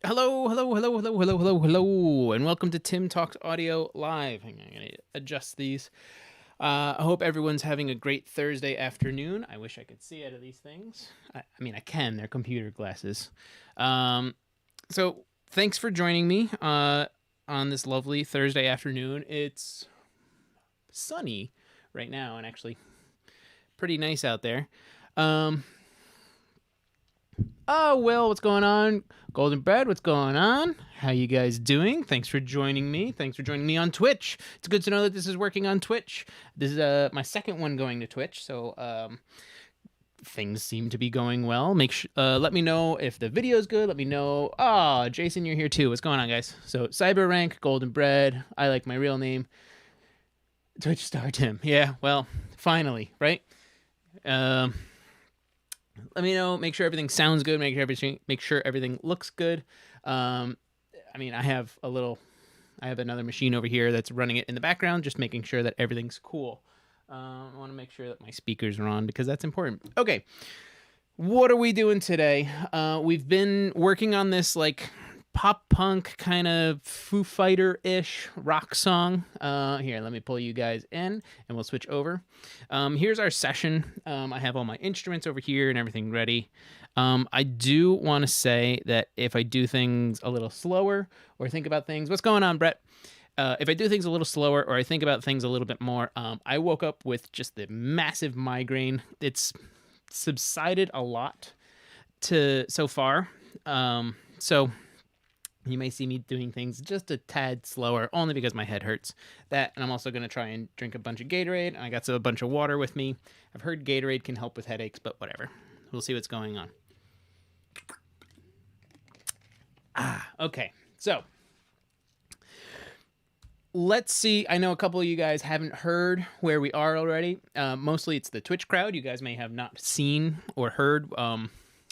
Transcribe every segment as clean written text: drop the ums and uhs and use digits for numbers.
Hello, and welcome to Tim Talks Audio Live. Hang on, I'm going to adjust these. I hope everyone's having a great Thursday afternoon. I wish I could see out of these things. I mean, I can. They're computer glasses. So thanks for joining me on this lovely Thursday afternoon. It's sunny right now and actually pretty nice out there. Oh, Will, what's going on? Golden Bread, what's going on? How you guys doing? Thanks for joining me. Thanks for joining me on Twitch. It's good to know that this is working on Twitch. This is my second one going to Twitch, so things seem to be going well. Let me know if the video's good. Let me know. Oh, Jason, you're here too. What's going on, guys? So Cyber Rank, Golden Bread. I like my real name. Twitch star Tim. Yeah, well, finally, right? Let me know. Make sure everything sounds good. Make sure everything looks good. I mean, I have another machine over here that's running it in the background, just making sure that everything's cool. I want to make sure that my speakers are on because that's important. Okay, what are we doing today? We've been working on this like pop punk kind of Foo Fighter-ish rock song. Here, let me pull you guys in and we'll switch over. Here's our session. I have all my instruments over here and everything ready. I do want to say that if I do things a little slower or think about things, what's going on, Brett? If I do things a little slower or I think about things a little bit more, I woke up with just the massive migraine. It's subsided a lot so far. So you may see me doing things just a tad slower, only because my head hurts. That, and I'm also going to try and drink a bunch of Gatorade, and I got a bunch of water with me. I've heard Gatorade can help with headaches, but whatever. We'll see what's going on. Okay. So, let's see. I know a couple of you guys haven't heard where we are already. Mostly it's the Twitch crowd. You guys may have not seen or heard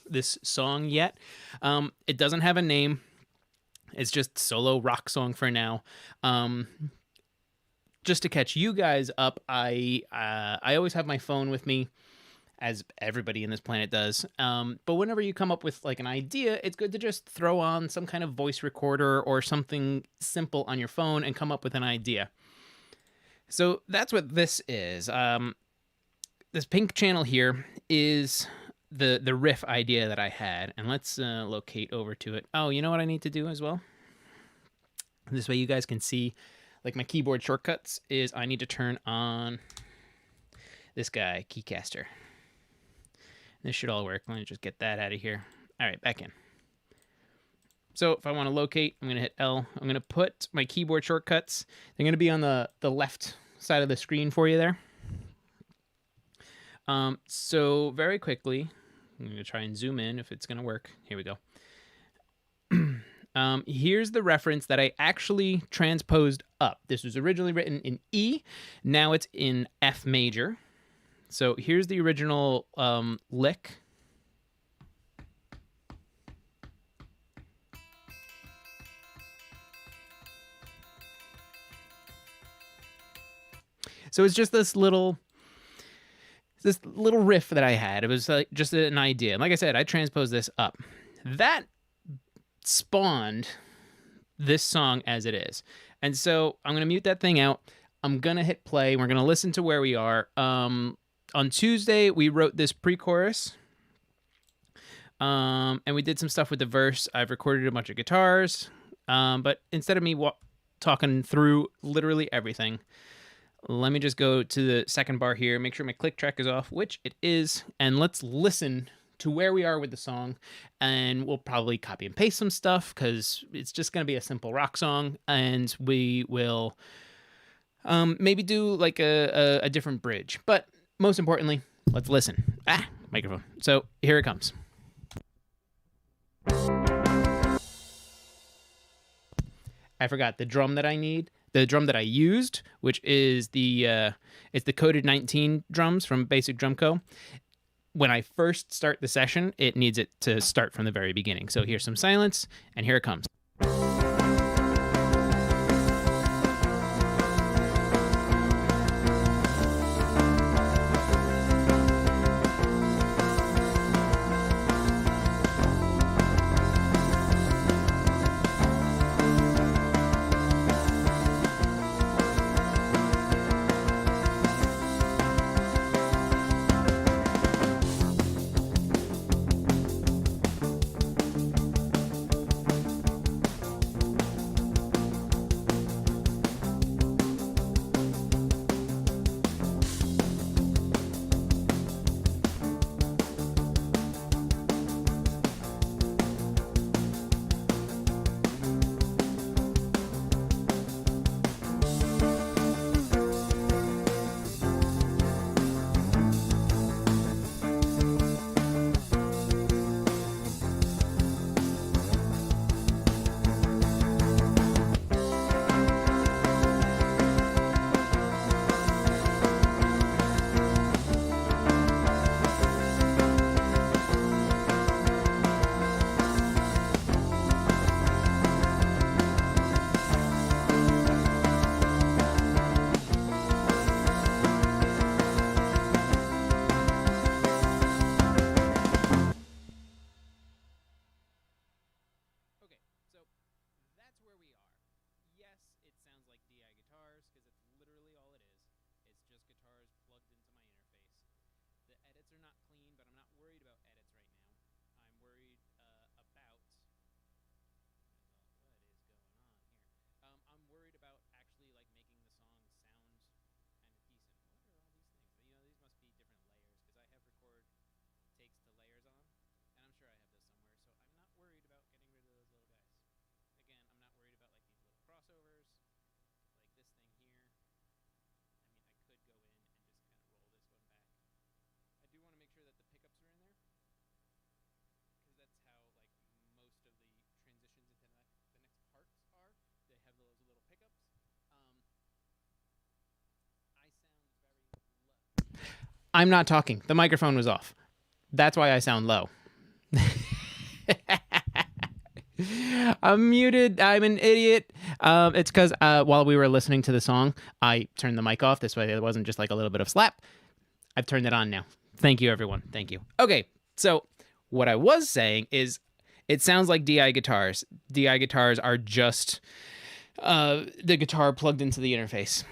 this song yet. It doesn't have a name. It's just solo rock song for now. Just to catch you guys up, I always have my phone with me, as everybody in this planet does. But whenever you come up with like an idea, it's good to just throw on some kind of voice recorder or something simple on your phone and come up with an idea. So that's what this is. This pink channel here is the riff idea that I had, and let's locate over to it. Oh, you know what I need to do as well? This way you guys can see like my keyboard shortcuts is I need to turn on this guy, Keycaster. This should all work. Let me just get that out of here. All right, back in. So if I want to locate, I'm going to hit L. I'm going to put my keyboard shortcuts. They're going to be on the left side of the screen for you there. So very quickly, I'm going to try and zoom in if it's going to work. Here we go. Here's the reference that I actually transposed up. This was originally written in E. Now it's in F major. So here's the original lick. So it's just this little riff that I had. It was like just an idea. Like I said, I transposed this up. That spawned this song as it is. And so I'm going to mute that thing out. I'm going to hit play. We're going to listen to where we are. On Tuesday, we wrote this pre-chorus. And we did some stuff with the verse. I've recorded a bunch of guitars. But instead of me talking through literally everything, let me just go to the second bar here, make sure my click track is off, which it is, and let's listen to where we are with the song, and we'll probably copy and paste some stuff because it's just going to be a simple rock song, and we will maybe do like a different bridge. But most importantly, let's listen. Microphone. So here it comes. I forgot the drum that I need. The drum that I used, which is it's the Coded 19 drums from Basic Drum Co. When I first start the session, it needs it to start from the very beginning. So here's some silence, and here it comes. I'm not talking. The microphone was off. That's why I sound low. I'm muted. I'm an idiot. It's because while we were listening to the song, I turned the mic off. This way it wasn't just like a little bit of slap. I've turned it on now. Thank you, everyone. Thank you. Okay, so what I was saying is it sounds like DI guitars. DI guitars are just the guitar plugged into the interface.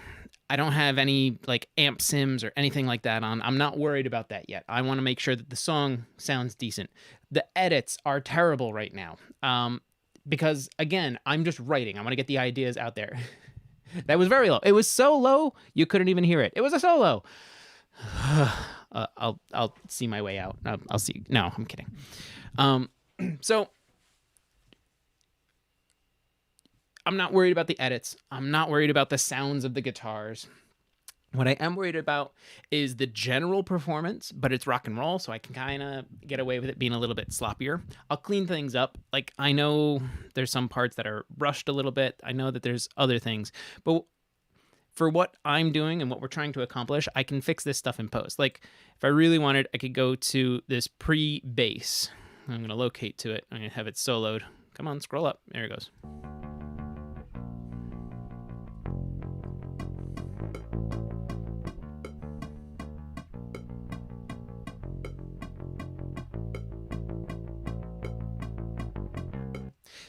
I don't have any like amp sims or anything like that on. I'm not worried about that yet. I want to make sure that the song sounds decent. The edits are terrible right now because, again, I'm just writing. I want to get the ideas out there. That was very low. It was so low, you couldn't even hear it. It was a solo. I'll see my way out. I'll see. No, I'm kidding. So I'm not worried about the edits. I'm not worried about the sounds of the guitars. What I am worried about is the general performance, but it's rock and roll, so I can kind of get away with it being a little bit sloppier. I'll clean things up. Like, I know there's some parts that are rushed a little bit. I know that there's other things, but for what I'm doing and what we're trying to accomplish, I can fix this stuff in post. Like, if I really wanted, I could go to this pre-bass. I'm going to locate to it. I'm going to have it soloed. Come on, scroll up. There it goes.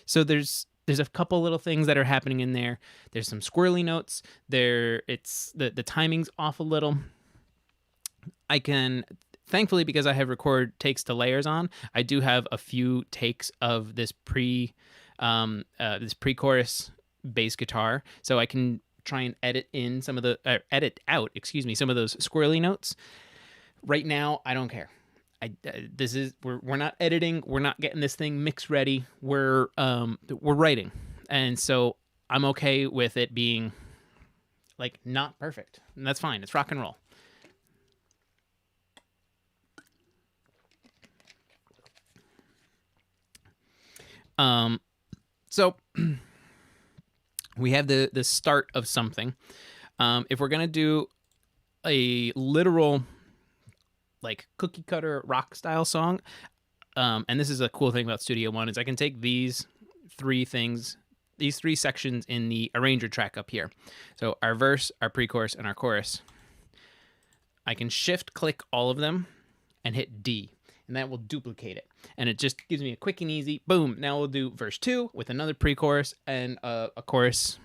So there's a couple little things that are happening in there. There's some squirrely notes. It's the timing's off a little. I can, thankfully, because I have record takes to layers on, I do have a few takes of this pre-chorus bass guitar, so I can try and edit out some of those squirrely notes. Right now, I don't care. We're not editing. We're not getting this thing mix ready. We're writing, and so I'm okay with it being like not perfect, and that's fine. It's rock and roll. So we have the start of something. If we're gonna do a literal like cookie cutter rock style song, and this is a cool thing about Studio One, is I can take these three sections in the arranger track up here. So our verse, our pre-chorus, and our chorus. I can shift click all of them and hit D, and that will duplicate it. And it just gives me a quick and easy, boom, now we'll do verse 2 with another pre-chorus and a chorus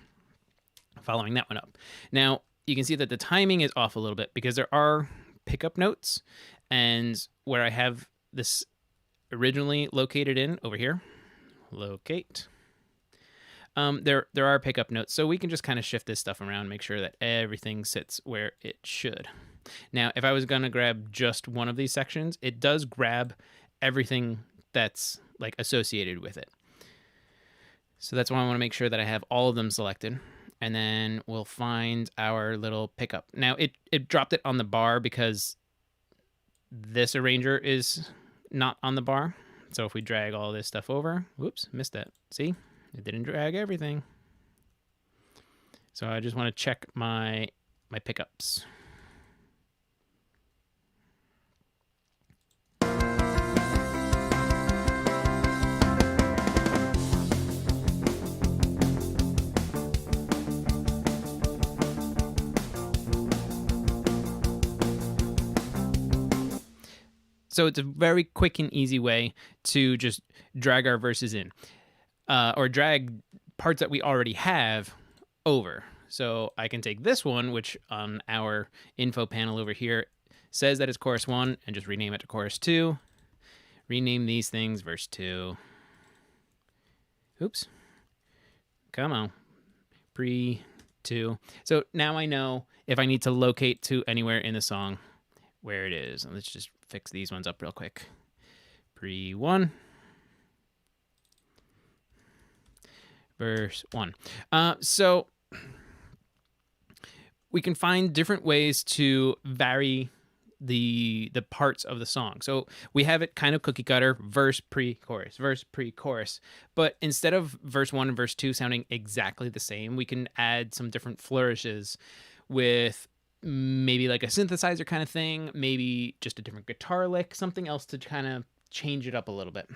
following that one up. Now, you can see that the timing is off a little bit because there are pickup notes, and where I have this originally located in over here, locate, there are pickup notes, so we can just kind of shift this stuff around, make sure that everything sits where it should. Now, if I was going to grab just one of these sections, it does grab everything that's like associated with it. So that's why I want to make sure that I have all of them selected. And then we'll find our little pickup. Now, it dropped it on the bar because this arranger is not on the bar. So if we drag all this stuff over, whoops, missed that. See, it didn't drag everything. So I just want to check my pickups. So it's a very quick and easy way to just drag our verses in, or drag parts that we already have over. So I can take this one, which on our info panel over here says that it's chorus 1, and just rename it to chorus 2. Rename these things verse 2. Oops. Come on. Pre 2. So now I know if I need to locate to anywhere in the song where it is. And let's just fix these ones up real quick. Pre 1. Verse 1. So we can find different ways to vary the parts of the song. So we have it kind of cookie cutter, verse pre-chorus, verse pre-chorus. But instead of verse 1 and verse 2 sounding exactly the same, we can add some different flourishes with maybe like a synthesizer kind of thing, maybe just a different guitar lick, something else to kind of change it up a little bit.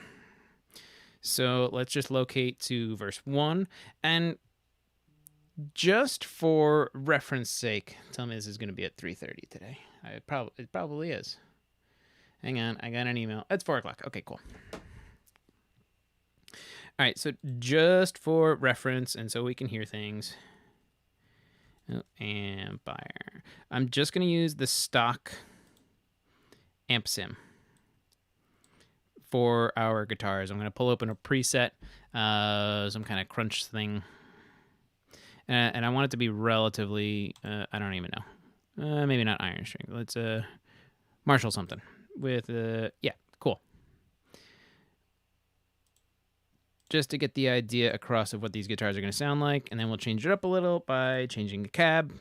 So let's just locate to verse 1, and just for reference sake, tell me this is going to be at 3:30 today. It probably is. Hang on, I got an email. It's 4 o'clock. Okay, cool. All right, so just for reference and so we can hear things. Oh, amplifier. I'm just going to use the stock amp sim for our guitars. I'm going to pull open a preset, some kind of crunch thing. And I want it to be relatively, I don't even know. Maybe not iron string. Let's Marshall something with, yeah, cool. Just to get the idea across of what these guitars are going to sound like. And then we'll change it up a little by changing the cab.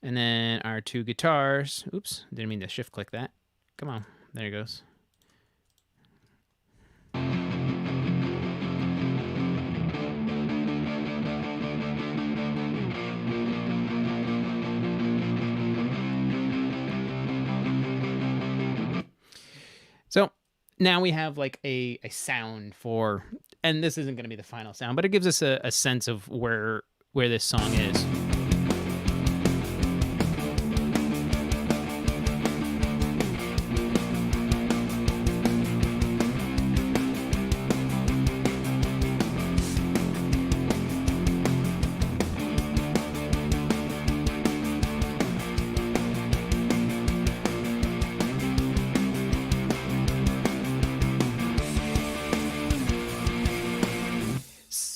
And then our two guitars. Oops, didn't mean to shift click that. Come on, there it goes. So now we have like a sound for, and this isn't going to be the final sound, but it gives us a sense of where this song is.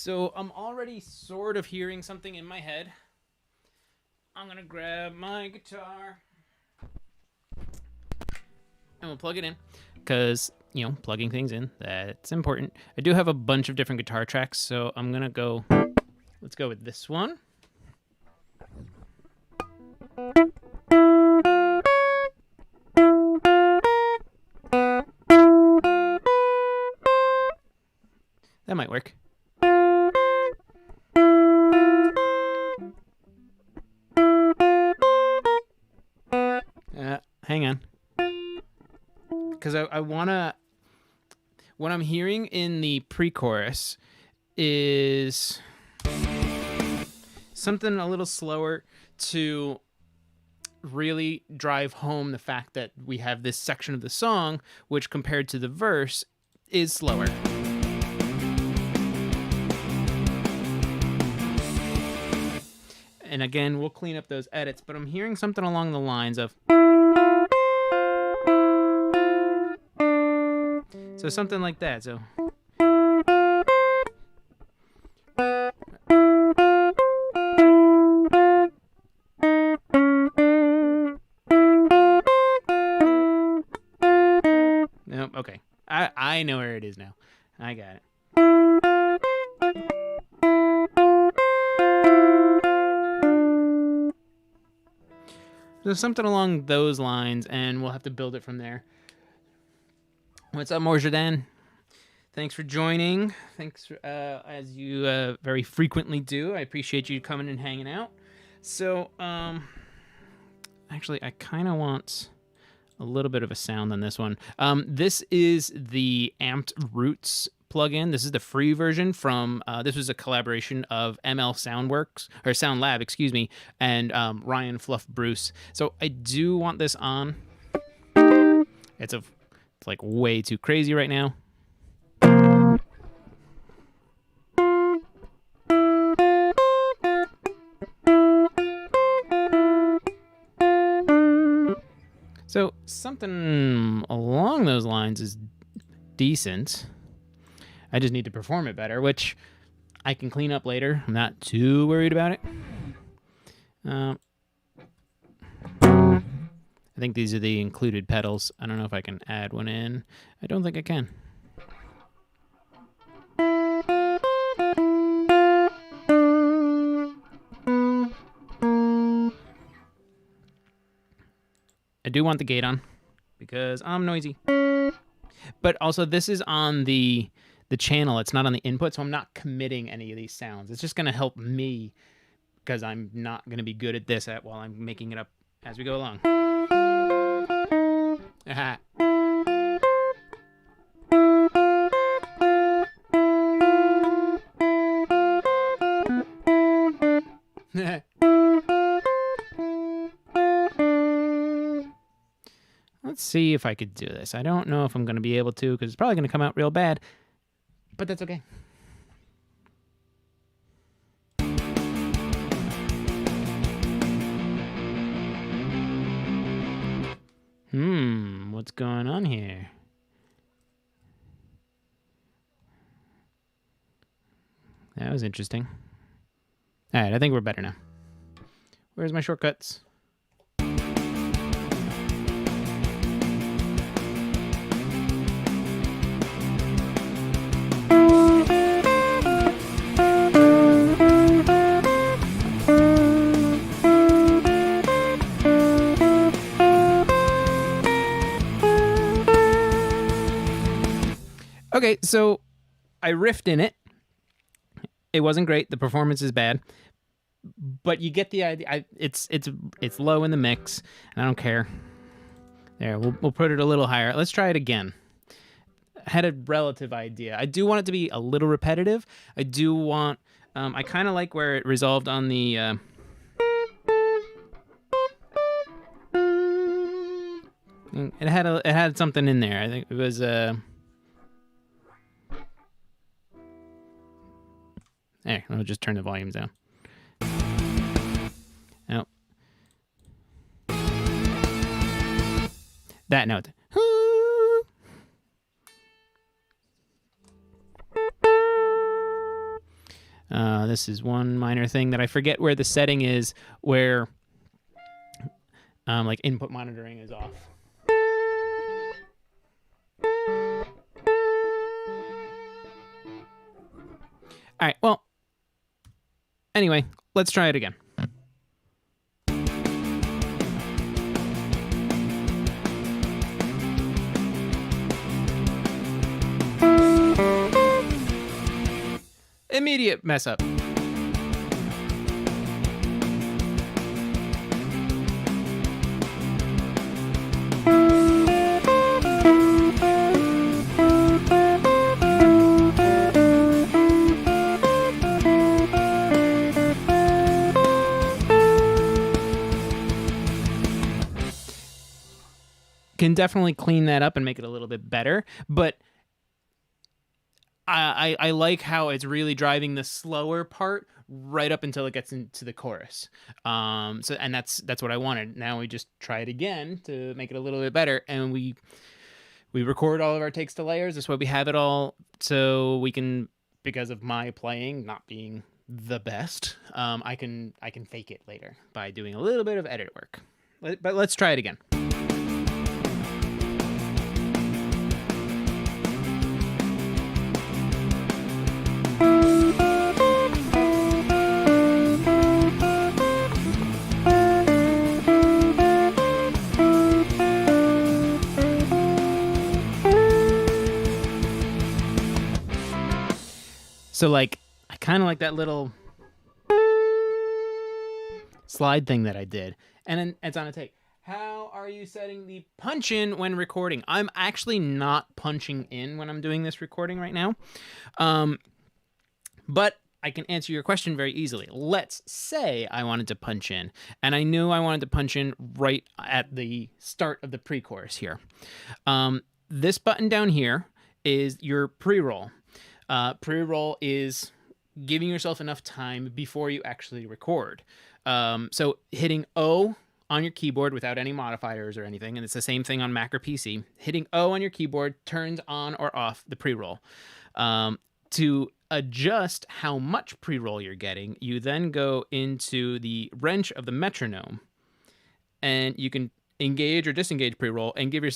So I'm already sort of hearing something in my head. I'm going to grab my guitar and we'll plug it in because, you know, plugging things in, that's important. I do have a bunch of different guitar tracks, so I'm going to go, let's go with this one. That might work. Hang on. Because I want to... What I'm hearing in the pre-chorus is something a little slower to really drive home the fact that we have this section of the song, which compared to the verse is slower. And again, we'll clean up those edits, but I'm hearing something along the lines of... So something like that. So nope. Okay, I know where it is now. I got it. So something along those lines, and we'll have to build it from there. What's up, Morjadan? Thanks for joining. Thanks for, as you very frequently do. I appreciate you coming and hanging out. So, actually, I kind of want a little bit of a sound on this one. This is the Amped Roots plugin. This is the free version from, this was a collaboration of ML Soundworks, or Sound Lab, excuse me, and Ryan Fluff Bruce. So I do want this on. It's like way too crazy right now. So something along those lines is decent. I just need to perform it better, which I can clean up later. I'm not too worried about it. I think these are the included pedals. I don't know if I can add one in. I don't think I can. I do want the gate on because I'm noisy. But also this is on the channel. It's not on the input, so I'm not committing any of these sounds. It's just going to help me because I'm not going to be good at this while I'm making it up as we go along. Aha. Let's see if I could do this. I don't know if I'm going to be able to because it's probably going to come out real bad, but that's okay. What's going on here? That was interesting. All right, I think we're better now. Where's my shortcuts? Okay, so I riffed in it. It wasn't great. The performance is bad, but you get the idea. It's low in the mix, and I don't care. There, we'll put it a little higher. Let's try it again. I had a relative idea. I do want it to be a little repetitive. I do want. I kind of like where it resolved on the. It had something in there. I think it was There, I'll just turn the volume down. Oh. That note. This is one minor thing that I forget where the setting is where like input monitoring is off. All right, well, anyway, let's try it again. Immediate mess up. Can definitely clean that up and make it a little bit better, but I like how it's really driving the slower part right up until it gets into the chorus. And that's what I wanted. Now we just try it again to make it a little bit better, and we record all of our takes to layers. This way we have it all, so we can, because of my playing not being the best, I can fake it later by doing a little bit of edit work. But let's try it again. So, like, I kind of like that little slide thing that I did. And then it's on a take. How are you setting the punch in when recording? I'm actually not punching in when I'm doing this recording right now. But I can answer your question very easily. Let's say I wanted to punch in, and I knew I wanted to punch in right at the start of the pre-chorus here. This button down here is your pre-roll. Pre-roll is giving yourself enough time before you actually record. So hitting O on your keyboard without any modifiers or anything, and it's the same thing on Mac or PC. Hitting O on your keyboard turns on or off the pre-roll. To adjust how much pre-roll you're getting, you then go into the wrench of the metronome, and you can engage or disengage pre-roll and give your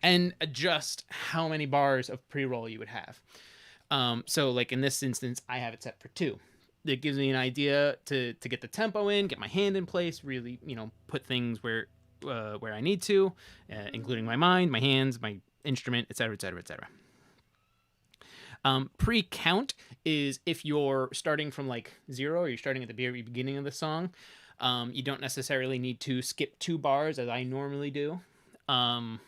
and adjust how many bars of pre-roll you would have. So like in this instance, I have it set for 2. It gives me an idea to get the tempo in, get my hand in place, really, put things where I need to, including my mind, my hands, my instrument, etc., etc., etc. Pre-count is if you're starting from like 0 or you're starting at the very beginning of the song. You don't necessarily need to skip 2 bars as I normally do. And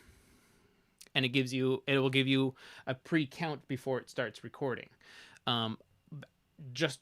it will give you a pre-count before it starts recording. Just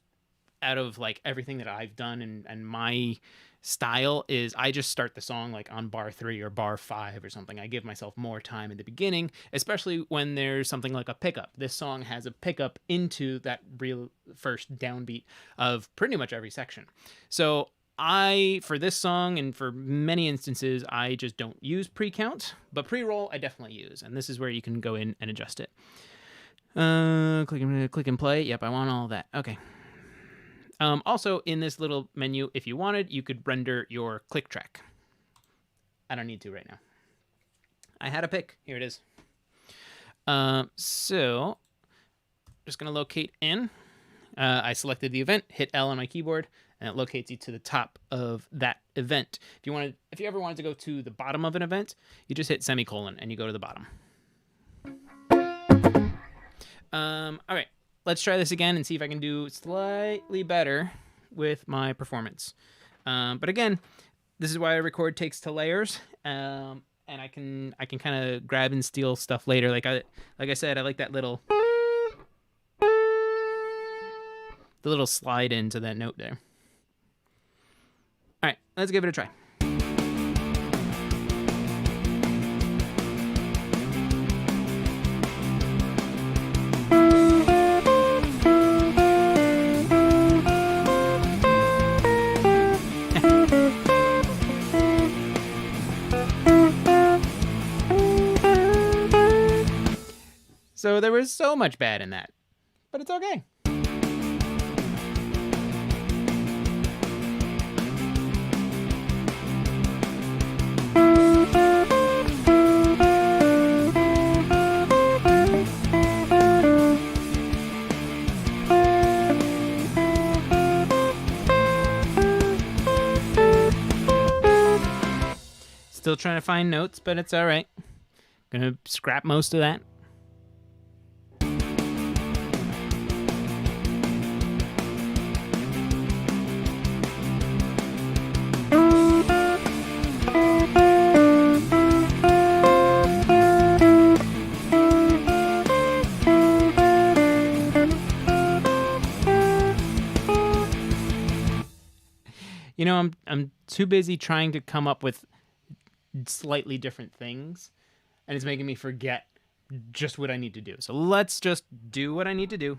out of like everything that I've done and my style is I just start the song like on bar 3 or bar 5 or something. I give myself more time in the beginning, especially when there's something like a pickup. This song has a pickup into that real first downbeat of pretty much every section. So for this song and for many instances, I just don't use pre-count, but pre-roll I definitely use. And this is where you can go in and adjust it. Click and play. Yep, I want all of that. Okay. Also, in this little menu, if you wanted, you could render your click track. I don't need to right now. I had a pick. Here it is. So, just going to locate in. I selected the event, hit L on my keyboard, and it locates you to the top of that event. If you ever wanted to go to the bottom of an event, you just hit semicolon and you go to the bottom. All right. Let's try this again and see if I can do slightly better with my performance. But again, this is why I record takes to layers, and I can kind of grab and steal stuff later. Like I said, I like that the little slide into that note there. All right, let's give it a try. So there was so much bad in that, but it's okay. Still trying to find notes, but it's all right. Gonna scrap most of that. You know, I'm too busy trying to come up with slightly different things, and it's making me forget just what I need to do. So let's just do what I need to do.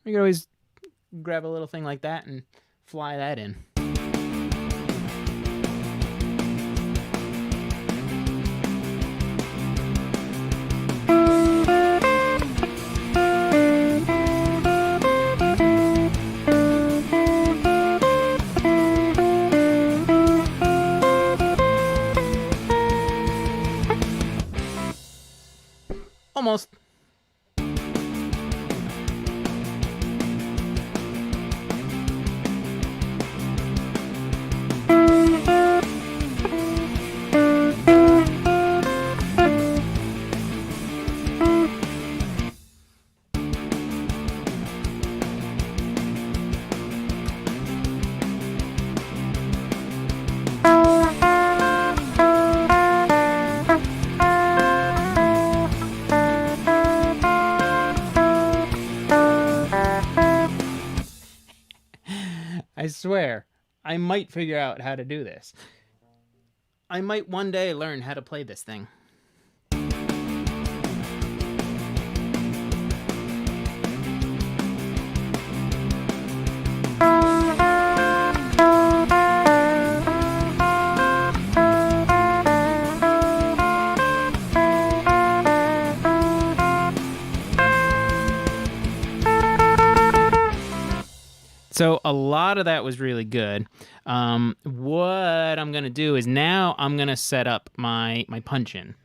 You could always grab a little thing like that and fly that in. Almost. I swear, I might figure out how to do this. I might one day learn how to play this thing. So a lot of that was really good. What I'm going to do is now I'm going to set up my punch-in.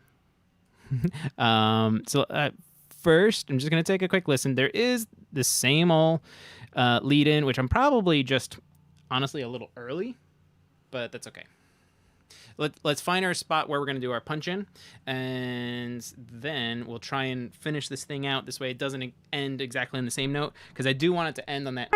First, I'm just going to take a quick listen. There is the same old lead in, which I'm probably just honestly a little early, but that's okay. Let's find our spot where we're going to do our punch in, and then we'll try and finish this thing out. This way it doesn't end exactly on the same note, because I do want it to end on that.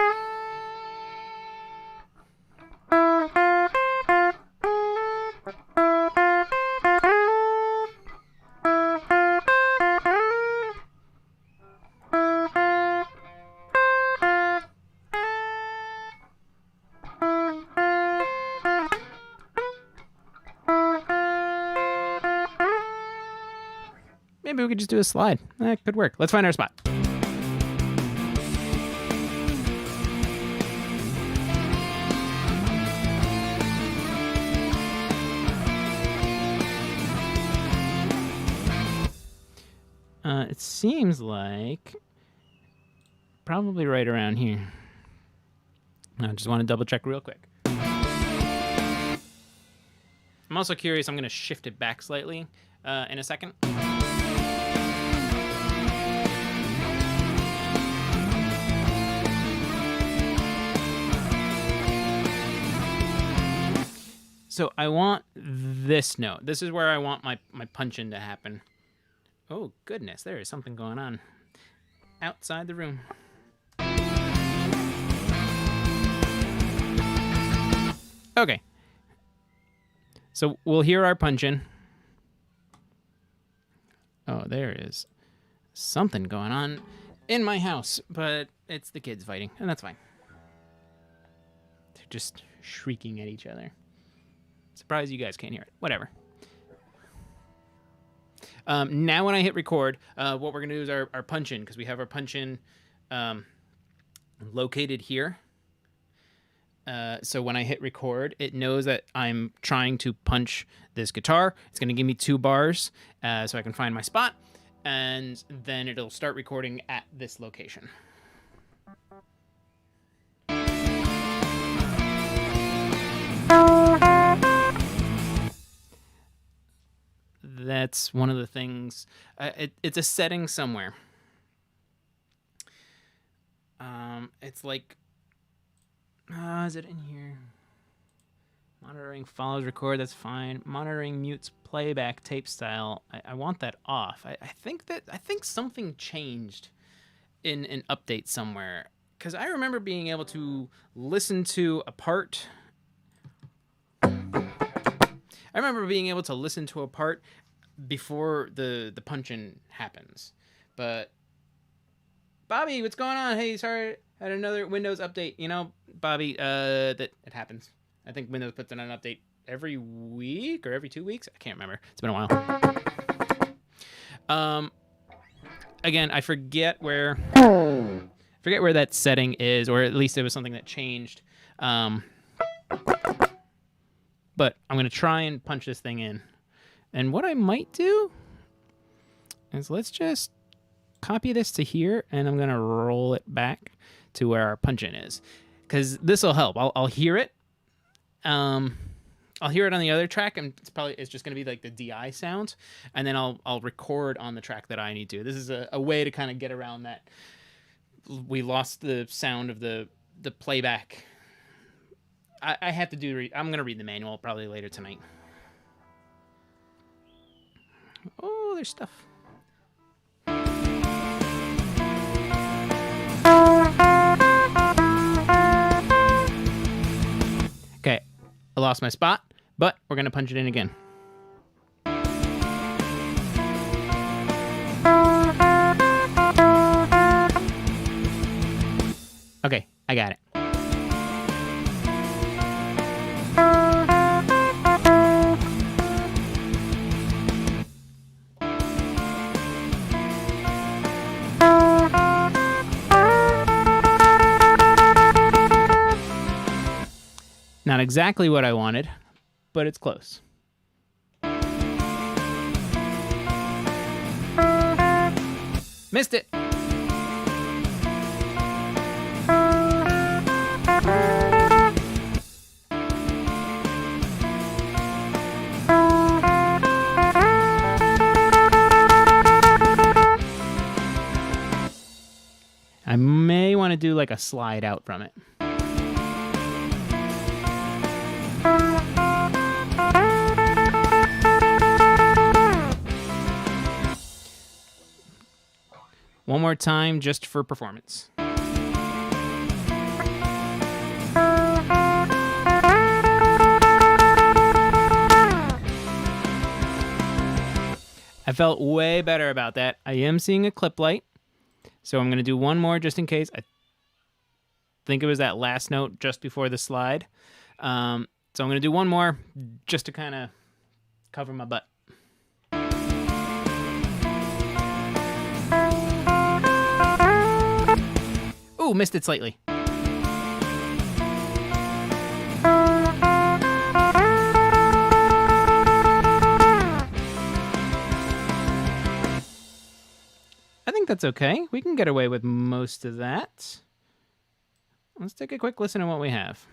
Maybe we could just do a slide. That could work. Let's find our spot. It seems like probably right around here. I just want to double check real quick. I'm also curious. I'm going to shift it back slightly in a second. So I want this note. This is where I want my punch in to happen. Oh, goodness. There is something going on outside the room. Okay. So we'll hear our punch in. Oh, there is something going on in my house, but it's the kids fighting, and that's fine. They're just shrieking at each other. Surprised you guys can't hear it. Whatever. Now when I hit record, what we're going to do is our punch in, because we have our punch in located here. So when I hit record, it knows that I'm trying to punch this guitar. It's going to give me 2 bars so I can find my spot, and then it'll start recording at this location. That's one of the things. It's a setting somewhere. It's like, is it in here? Monitoring follows record. That's fine. Monitoring mutes playback tape style. I want that off. I think something changed in an update somewhere, because I remember being able to listen to a part. Before the punch-in happens. But Bobby, what's going on? Hey, sorry, had another Windows update. You know, Bobby, that it happens. I think Windows puts in an update every week or every 2 weeks. I can't remember. It's been a while. Again, I forget where that setting is, or at least it was something that changed. But I'm gonna try and punch this thing in. And what I might do is let's just copy this to here, and I'm going to roll it back to where our punch-in is, because this will help. I'll hear it. I'll hear it on the other track, and it's just going to be like the DI sound, and then I'll record on the track that I need to. This is a way to kind of get around that. We lost the sound of the playback. I have to do. I'm going to read the manual probably later tonight. Oh, there's stuff. Okay, I lost my spot, but we're going to punch it in again. Okay, I got it. Not exactly what I wanted, but it's close. Missed it. like a slide out from it. One more time just for performance. I felt way better about that. I am seeing a clip light, so I'm going to do one more just in case. I think it was that last note just before the slide. So I'm going to do one more just to kind of cover my butt. Ooh, missed it slightly. I think that's okay. We can get away with most of that. Let's take a quick listen to what we have.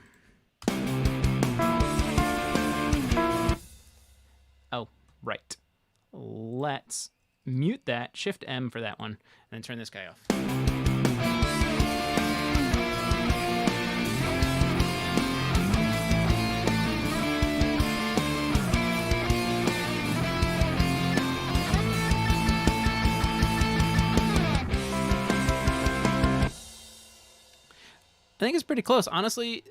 Oh, right. Let's mute that, Shift M for that one, and then turn this guy off. I think it's pretty close. Honestly,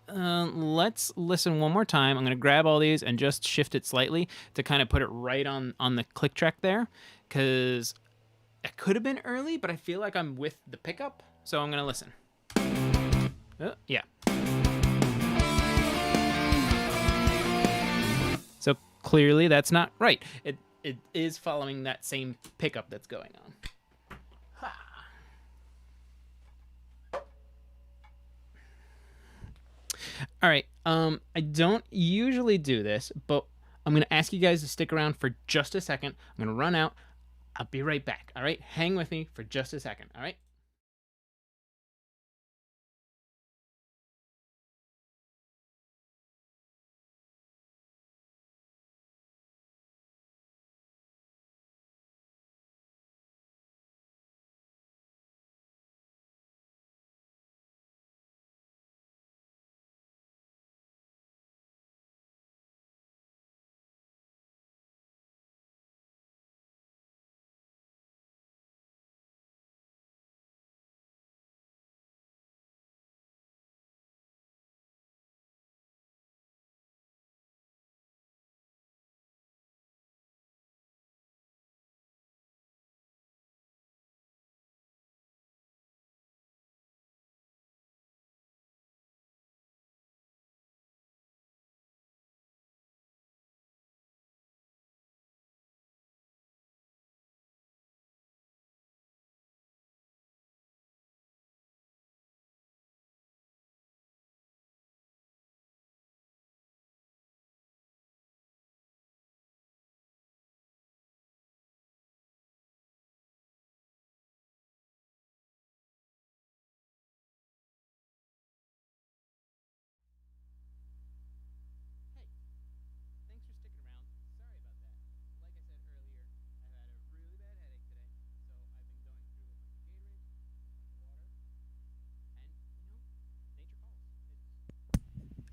let's listen one more time. I'm going to grab all these and just shift it slightly to kind of put it right on the click track there, because it could have been early, but I feel like I'm with the pickup, so I'm going to listen. Yeah. So clearly that's not right. It is following that same pickup that's going on. All right, I don't usually do this, but I'm going to ask you guys to stick around for just a second. I'm going to run out. I'll be right back, all right? Hang with me for just a second, all right?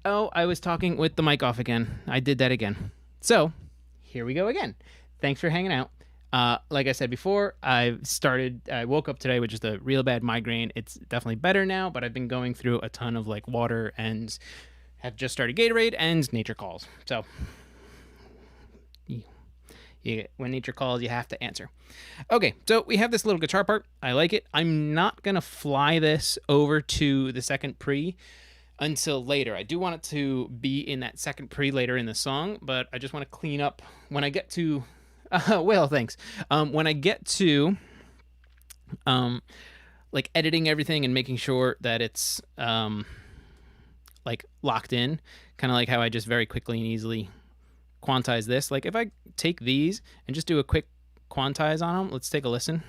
Oh, I was talking with the mic off again. I did that again. So, here we go again. Thanks for hanging out. Like I said before, I woke up today with just a real bad migraine. It's definitely better now, but I've been going through a ton of like water and have just started Gatorade and nature calls. So, when nature calls, you have to answer. Okay, so we have this little guitar part. I like it. I'm not going to fly this over to the second pre until later. I do want it to be in that second pre later in the song, but I just want to clean up when I get to well, thanks. When I get to like editing everything and making sure that it's like locked in, kind of like how I just very quickly and easily quantize this. Like if I take these and just do a quick quantize on them, let's take a listen.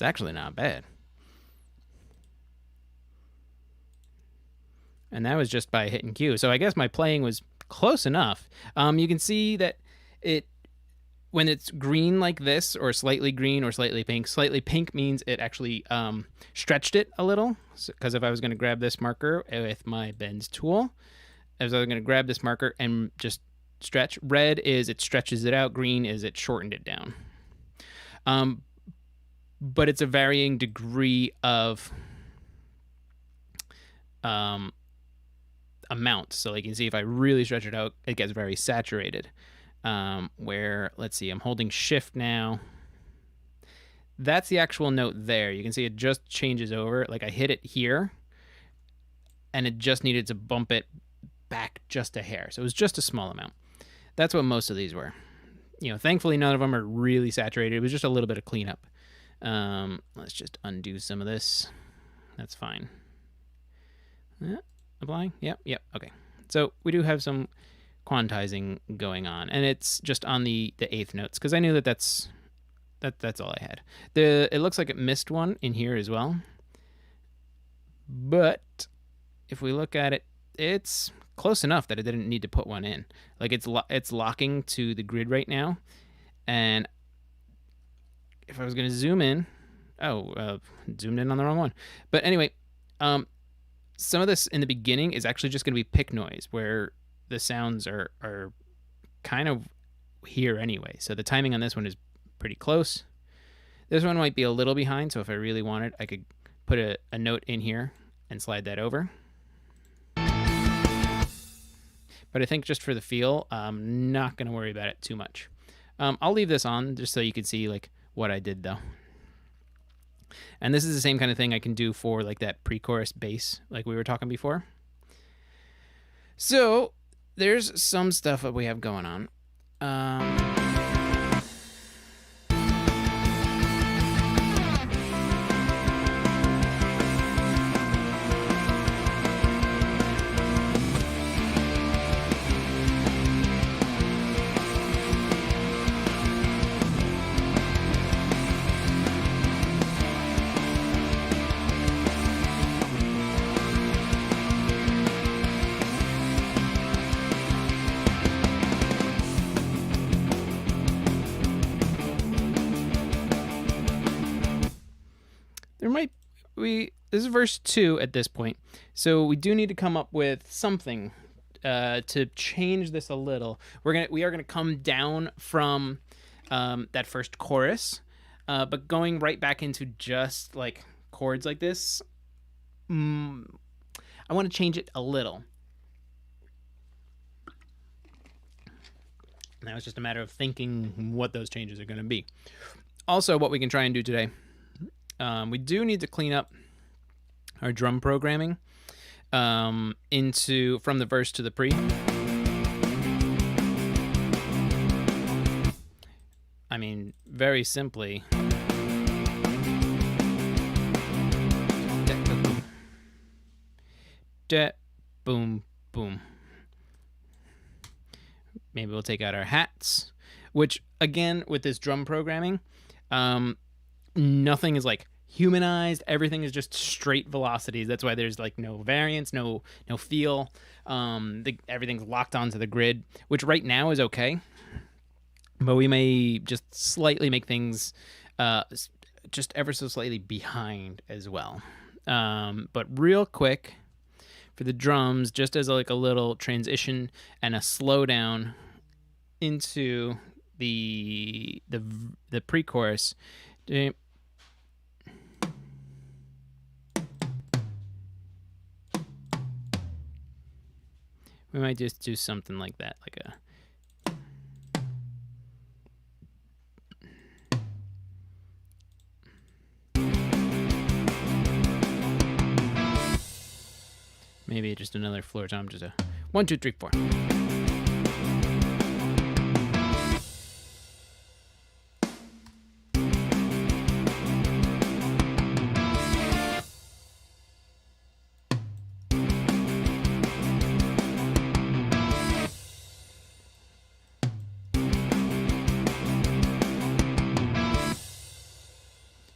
It's actually not bad. And that was just by hitting Q. So I guess my playing was close enough. You can see that when it's green like this, or slightly green or slightly pink means it actually stretched it a little. Because if I was going to grab this marker with my bend tool, as I was going to grab this marker and just stretch, red is it stretches it out, green is it shortened it down. But it's a varying degree of amount. So like you can see, if I really stretch it out, it gets very saturated. Where, let's see, I'm holding shift now. That's the actual note there. You can see it just changes over. Like I hit it here and it just needed to bump it back just a hair. So it was just a small amount. That's what most of these were. You know, thankfully none of them are really saturated. It was just a little bit of cleanup. Let's just undo some of this. That's fine. Applying? Yep. Okay. So we do have some quantizing going on, and it's just on the eighth notes, because I knew that's all I had. It looks like it missed one in here as well, but if we look at it, it's close enough that it didn't need to put one in. Like it's locking to the grid right now, and if I was going to zoom in, zoomed in on the wrong one. But anyway, some of this in the beginning is actually just going to be pick noise, where the sounds are kind of here anyway. So the timing on this one is pretty close. This one might be a little behind, so if I really wanted, I could put a note in here and slide that over. But I think just for the feel, I'm not going to worry about it too much. I'll leave this on just so you can see like what I did though. And this is the same kind of thing I can do for like that pre-chorus bass like we were talking before. So there's some stuff that we have going on. This is verse 2 at this point, so we do need to come up with something to change this a little. We are gonna come down from that first chorus, but going right back into just like chords like this. I want to change it a little. Now it's just a matter of thinking what those changes are going to be. Also, what we can try and do today. We do need to clean up our drum programming from the verse to the pre. I mean, very simply. Boom, boom. Maybe we'll take out our hats, which again, with this drum programming, nothing is like humanized. Everything is just straight velocities. That's why there's like no variance, no feel. Everything's locked onto the grid, which right now is okay, but we may just slightly make things just ever so slightly behind as well. But real quick for the drums, just as like a little transition and a slowdown into the pre-chorus. We might just do something like that, like a... Maybe just another floor tom, just a 1, 2, 3, 4.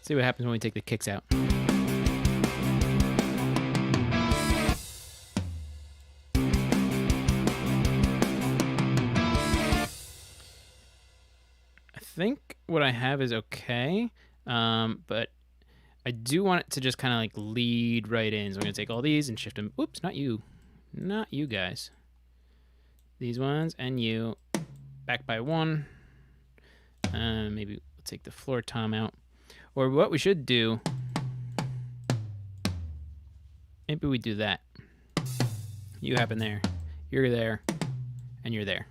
See what happens when we take the kicks out. I think what I have is okay, but I do want it to just kind of like lead right in. So I'm going to take all these and shift them. Oops, not you. Not you guys. These ones and you. Back by one. Maybe we'll take the floor tom out. Or what we should do, maybe we do that. You happen there. You're there. And you're there.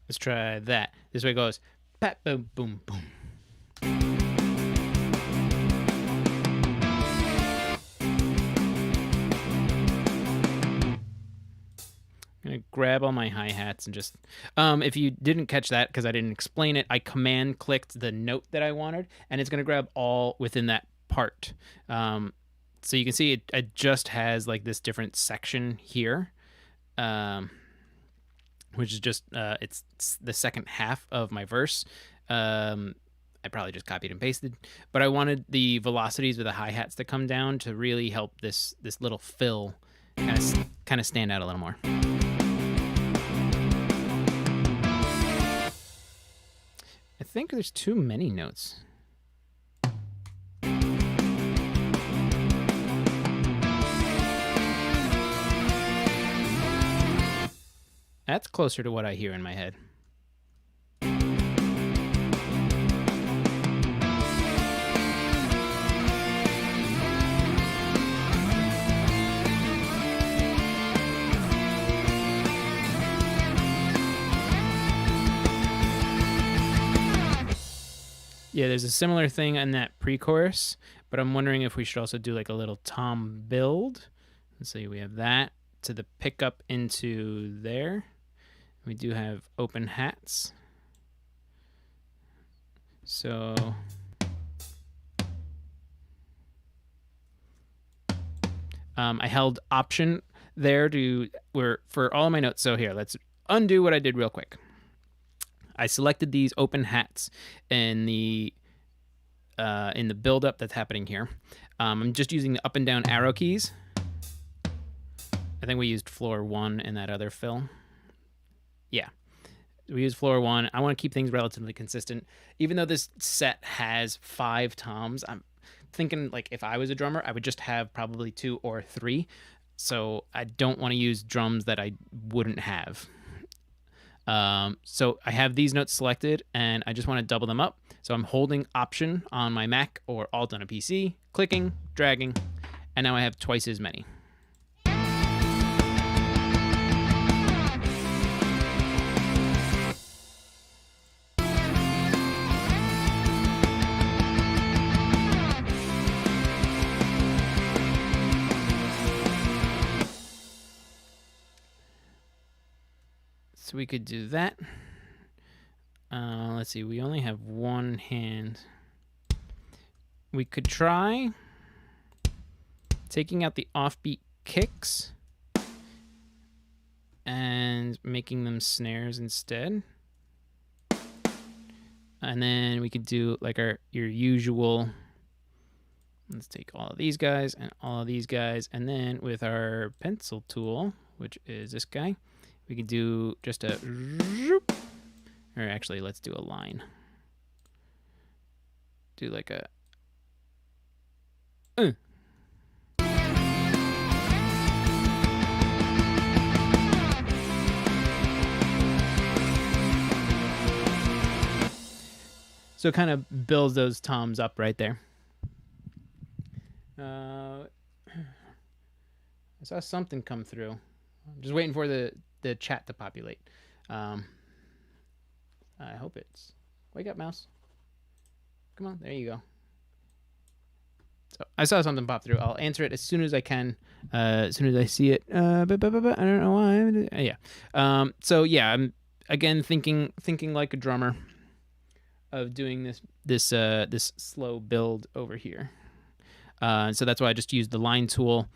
Let's try that. This way it goes. Pat, boom, boom, boom. I'm going to grab all my hi-hats and just... if you didn't catch that because I didn't explain it, I command clicked the note that I wanted, and it's going to grab all within that part. So you can see it just has like this different section here. Which is just it's the second half of my verse. I probably just copied and pasted, but I wanted the velocities with the hi-hats to come down to really help this little fill kind of stand out a little more. I think there's too many notes. That's closer to what I hear in my head. Yeah, there's a similar thing in that pre-chorus, but I'm wondering if we should also do like a little tom build. Let's see, we have that to the pickup into there. We do have open hats. So I held Option there for all of my notes. So here, let's undo what I did real quick. I selected these open hats in the build-up that's happening here. I'm just using the up and down arrow keys. I think we used floor 1 in that other fill. Yeah, we use floor 1. I want to keep things relatively consistent. Even though this set has 5 toms, I'm thinking like if I was a drummer, I would just have probably 2 or 3. So I don't want to use drums that I wouldn't have. So I have these notes selected and I just want to double them up. So I'm holding Option on my Mac or Alt on a PC, clicking, dragging, and now I have twice as many. So we could do that. Let's see, we only have one hand. We could try taking out the offbeat kicks and making them snares instead. And then we could do like your usual, let's take all of these guys and all of these guys, and then with our pencil tool, which is this guy, we can do just a, or actually let's do a line. Do like a, So it kind of builds those toms up right there. I saw something come through. I'm just waiting for the chat to populate. I hope it's... Wake up, mouse. Come on, there you go. So I saw something pop through. I'll answer it as soon as I can, as soon as I see it. I don't know why. Yeah. So yeah, I'm again thinking like a drummer of doing this slow build over here. So that's why I just used the line tool,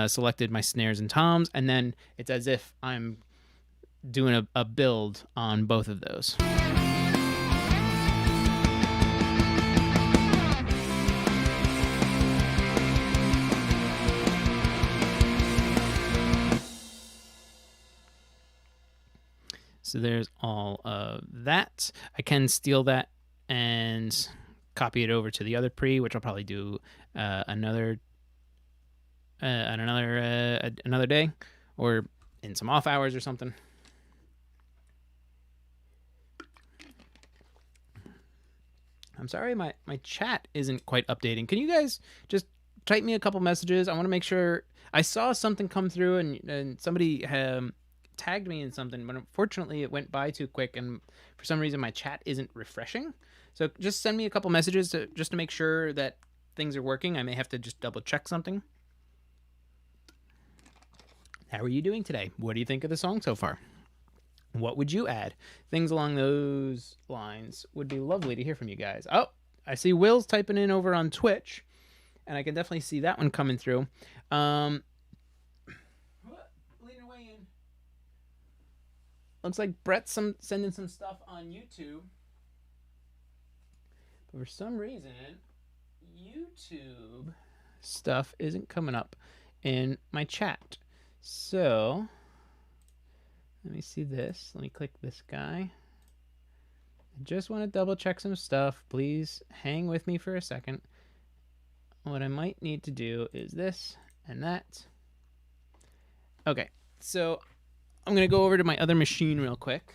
selected my snares and toms, and then it's as if I'm doing a build on both of those. So there's all of that. I can steal that and copy it over to the other pre, which I'll probably do another day, or in some off hours or something. I'm sorry, my chat isn't quite updating. Can you guys just type me a couple messages? I want to make sure. I saw something come through and somebody tagged me in something, but unfortunately it went by too quick, and for some reason my chat isn't refreshing. So just send me a couple messages just to make sure that things are working. I may have to just double check something. How are you doing today? What do you think of the song so far? What would you add? Things along those lines would be lovely to hear from you guys. Oh, I see Will's typing in over on Twitch, and I can definitely see that one coming through. Leaning away in. Looks like Brett's sending some stuff on YouTube. But for some reason, YouTube stuff isn't coming up in my chat. So let me see this. Let me click this guy. I just want to double check some stuff. Please hang with me for a second. What I might need to do is this and that. Okay, so I'm going to go over to my other machine real quick.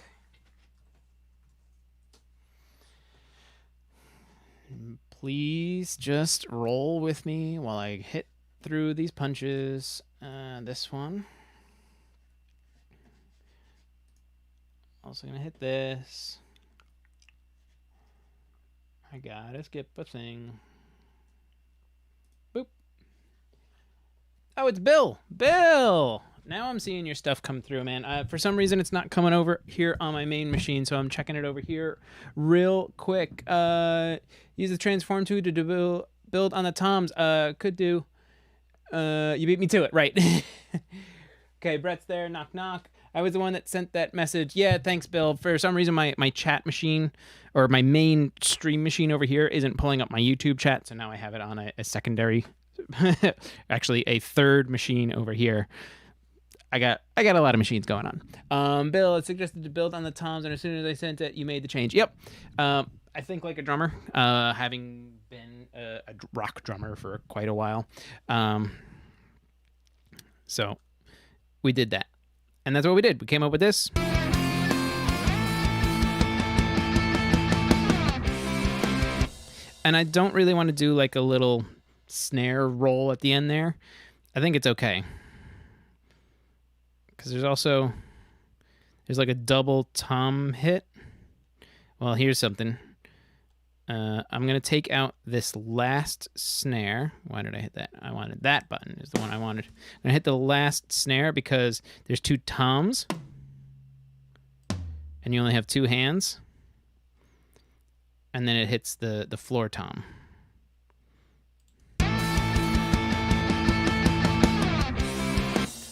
Please just roll with me while I hit through these punches. This one. Also going to hit this. I gotta skip a thing. Boop. Oh, it's Bill. Bill! Now I'm seeing your stuff come through, man. For some reason, it's not coming over here on my main machine, so I'm checking it over here real quick. Use the transform tool to build on the toms. Could do. You beat me to it, right? Okay, Brett's there. Knock, knock. I was the one that sent that message. Yeah, thanks, Bill. For some reason, my chat machine, or my main stream machine over here, isn't pulling up my YouTube chat, so now I have it on a secondary, actually a third machine over here. I got a lot of machines going on. Bill, it suggested to build on the toms, and as soon as I sent it, you made the change. Yep. I think like a drummer, having been a rock drummer for quite a while. So we did that. And that's what we did. We came up with this. And I don't really want to do like a little snare roll at the end there. I think it's okay. Because there's like a double tom hit. Well, here's something. I'm going to take out this last snare. Why did I hit that? I wanted that button is the one I wanted. I'm going to hit the last snare because there's two toms. And you only have two hands. And then it hits the floor tom.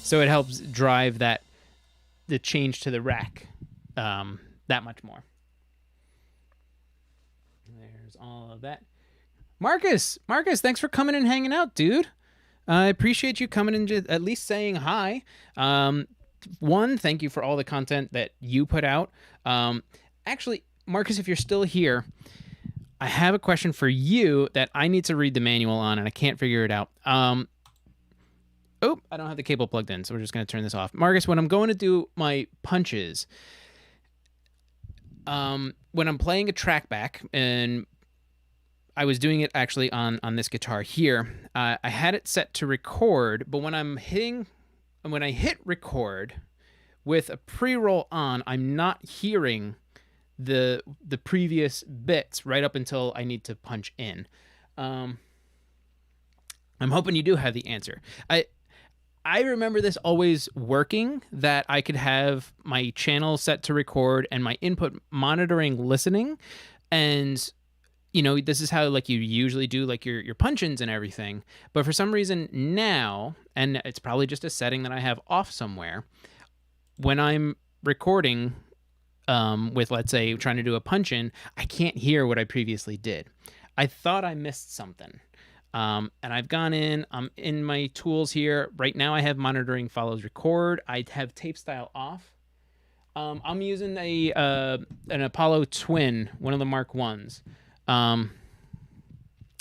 So it helps drive the change to the rack that much more. There's all of that. Marcus, thanks for coming and hanging out, dude. I appreciate you coming and at least saying hi. One, thank you for all the content that you put out. Actually, Marcus, if you're still here, I have a question for you that I need to read the manual on, and I can't figure it out. Oh, I don't have the cable plugged in, so we're just going to turn this off. Marcus, when I'm going to do my punches, when I'm playing a track back, and I was doing it actually on this guitar here, I had it set to record, but when I hit record with a pre-roll on, I'm not hearing the previous bits right up until I need to punch in. I'm hoping you do have the answer. I remember this always working, that I could have my channel set to record and my input monitoring listening. And, this is how like you usually do like your punch-ins and everything. But for some reason now, and it's probably just a setting that I have off somewhere, when I'm recording with, let's say, trying to do a punch-in, I can't hear what I previously did. I thought I missed something. And I've gone in, I'm in my tools here. Right now I have monitoring follows record. I have tape style off. I'm using an Apollo Twin, one of the Mark 1s.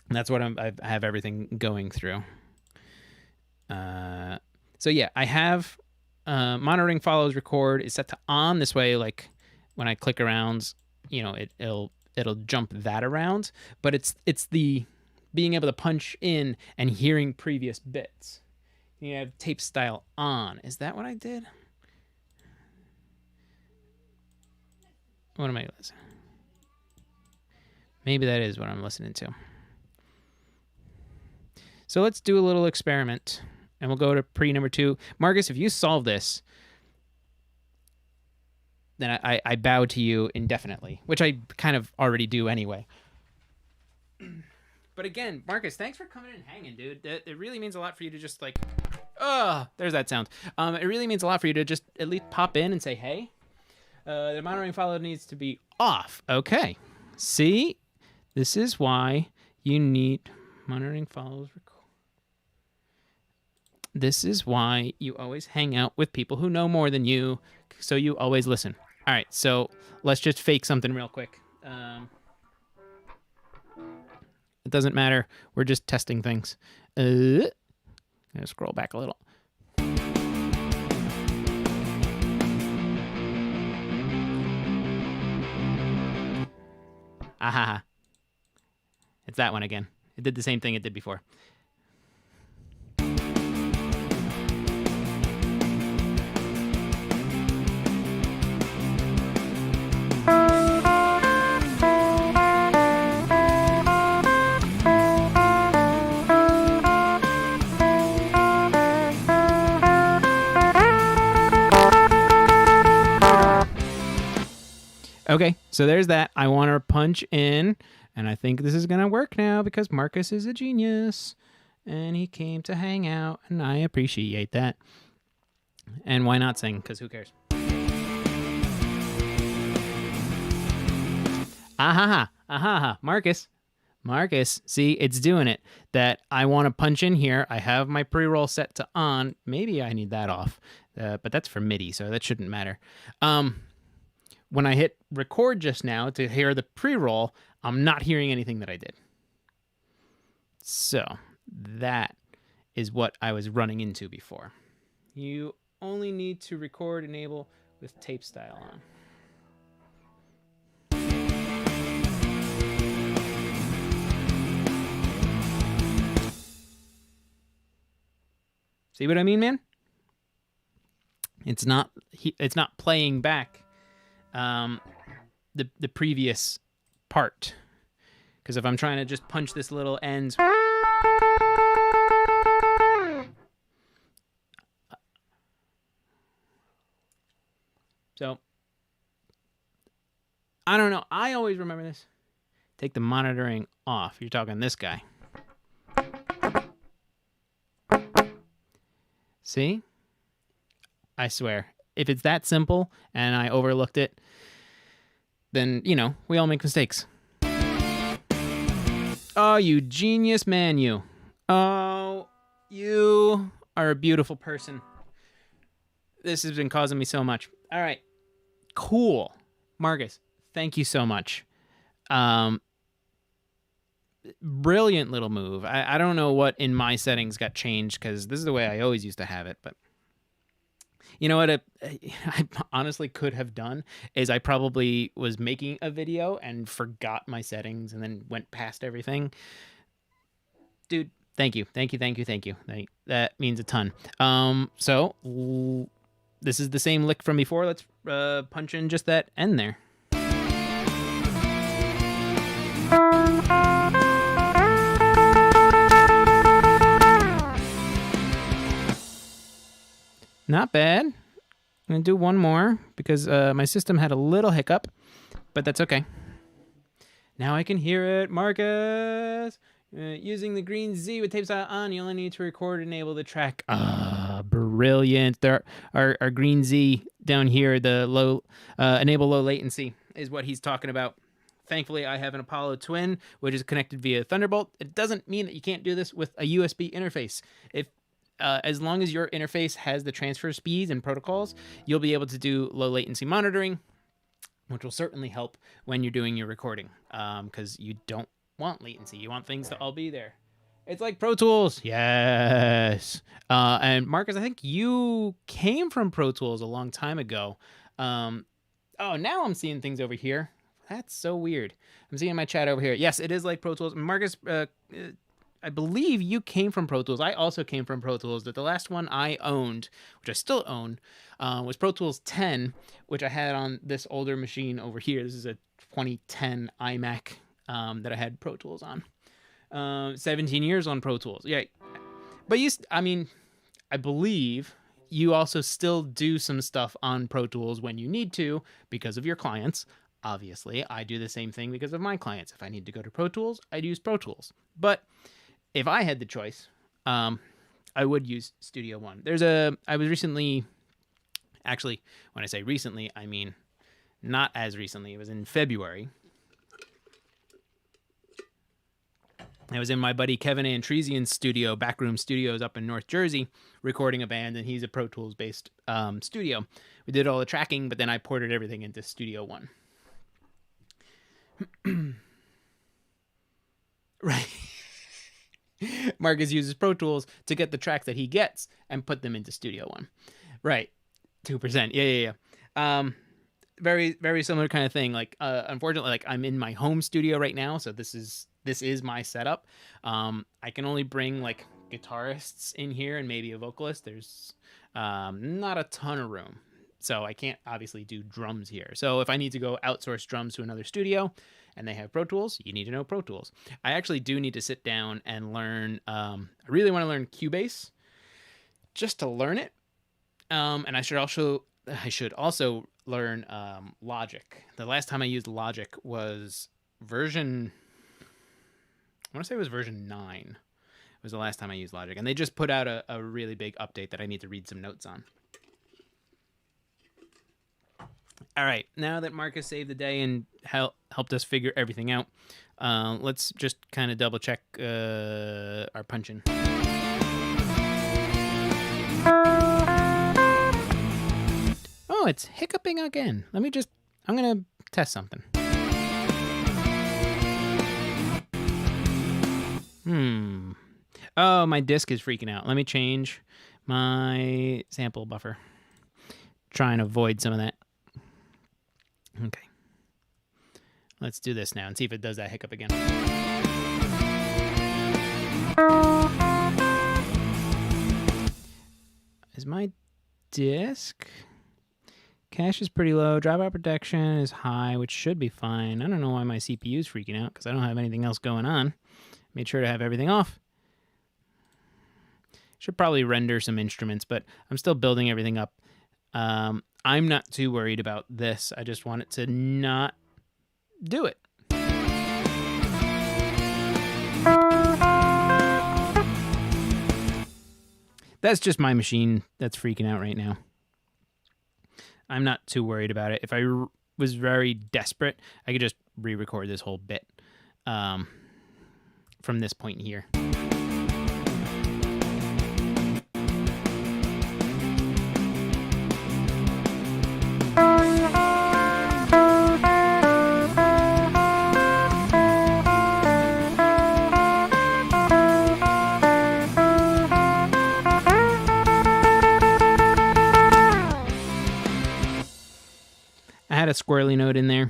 That's what I have everything going through. So yeah, I have monitoring follows record is set to on. This way, like when I click around, it'll jump that around. But it's the being able to punch in and hearing previous bits. You have tape style on. Is that what I did? What am I listening? Maybe that is what I'm listening to. So let's do a little experiment, and we'll go to pre number 2. Marcus, if you solve this, then I bow to you indefinitely, which I kind of already do anyway. But again, Marcus, thanks for coming and hanging, dude. It really means a lot for you to just like, there's that sound. It really means a lot for you to just at least pop in and say, hey, the monitoring follow needs to be off. Okay. See, this is why you need monitoring follows record. This is why you always hang out with people who know more than you, so you always listen. All right, so let's just fake something real quick. It doesn't matter. We're just testing things. I'm gonna scroll back a little. Aha. It's that one again. It did the same thing it did before. Okay, so there's that. I want to punch in, and I think this is going to work now because Marcus is a genius, and he came to hang out, and I appreciate that. And why not sing? Because who cares? Ahaha, Marcus, see, it's doing it. That I want to punch in here. I have my pre-roll set to on. Maybe I need that off, but that's for MIDI, so that shouldn't matter. When I hit record just now to hear the pre-roll, I'm not hearing anything that I did. So that is what I was running into before. You only need to record enable with tape style on. See what I mean, man? It's not playing back the previous part, because if I'm trying to just punch this little end, so I don't know. I always remember this. Take the monitoring off. You're talking this guy. See? I swear. If it's that simple and I overlooked it, then, we all make mistakes. Oh, you genius man, you. Oh, you are a beautiful person. This has been causing me so much. All right. Cool. Marcus, thank you so much. Brilliant little move. I don't know what in my settings got changed, because this is the way I always used to have it, but you know what I honestly could have done is I probably was making a video and forgot my settings and then went past everything. Dude, thank you. That means a ton. So this is the same lick from before. Let's punch in just that end there. Not bad. I'm going to do one more because my system had a little hiccup, but that's okay. Now I can hear it. Marcus! Using the green Z with tapes on, you only need to record and enable the track. Brilliant. There our green Z down here, the low enable low latency is what he's talking about. Thankfully, I have an Apollo Twin, which is connected via Thunderbolt. It doesn't mean that you can't do this with a USB interface. If as long as your interface has the transfer speeds and protocols, you'll be able to do low latency monitoring, which will certainly help when you're doing your recording, because you don't want latency. You want things to all be there. It's like Pro Tools. Yes. And Marcus, I think you came from Pro Tools a long time ago. Oh, now I'm seeing things over here. That's so weird. I'm seeing my chat over here. Yes, it is like Pro Tools. Marcus, I believe you came from Pro Tools. I also came from Pro Tools. But the last one I owned, which I still own, was Pro Tools 10, which I had on this older machine over here. This is a 2010 iMac that I had Pro Tools on. 17 years on Pro Tools. Yeah. But I believe you also still do some stuff on Pro Tools when you need to because of your clients. Obviously, I do the same thing because of my clients. If I need to go to Pro Tools, I'd use Pro Tools. But if I had the choice, I would use Studio One. I was recently, actually, when I say recently, I mean not as recently. It was in February. I was in my buddy Kevin Antresian's studio, Backroom Studios up in North Jersey, recording a band, and he's a Pro Tools-based studio. We did all the tracking, but then I ported everything into Studio One. Right. Marcus uses Pro Tools to get the tracks that he gets and put them into Studio One. Right. 2%. Yeah. Very, very similar kind of thing. Like, unfortunately, like I'm in my home studio right now, so this is my setup. I can only bring like guitarists in here and maybe a vocalist. There's not a ton of room, so I can't obviously do drums here. So if I need to go outsource drums to another studio and they have Pro Tools, you need to know Pro Tools. I actually do need to sit down and learn. I really want to learn Cubase just to learn it. And I should also learn Logic. The last time I used Logic was version 9. It was the last time I used Logic. And they just put out a really big update that I need to read some notes on. All right, now that Marcus saved the day and helped us figure everything out, let's just kind of double check our punch-in. Oh, it's hiccuping again. I'm going to test something. Oh, my disk is freaking out. Let me change my sample buffer. Try and avoid some of that. Okay. Let's do this now and see if it does that hiccup again. Is my disk? Cache is pretty low. Dropout protection is high, which should be fine. I don't know why my CPU is freaking out because I don't have anything else going on. Made sure to have everything off. Should probably render some instruments, but I'm still building everything up. I'm not too worried about this. I just want it to not do it. That's just my machine that's freaking out right now. I'm not too worried about it. If I was very desperate, I could just re-record this whole bit from this point here. I had a squirrely note in there.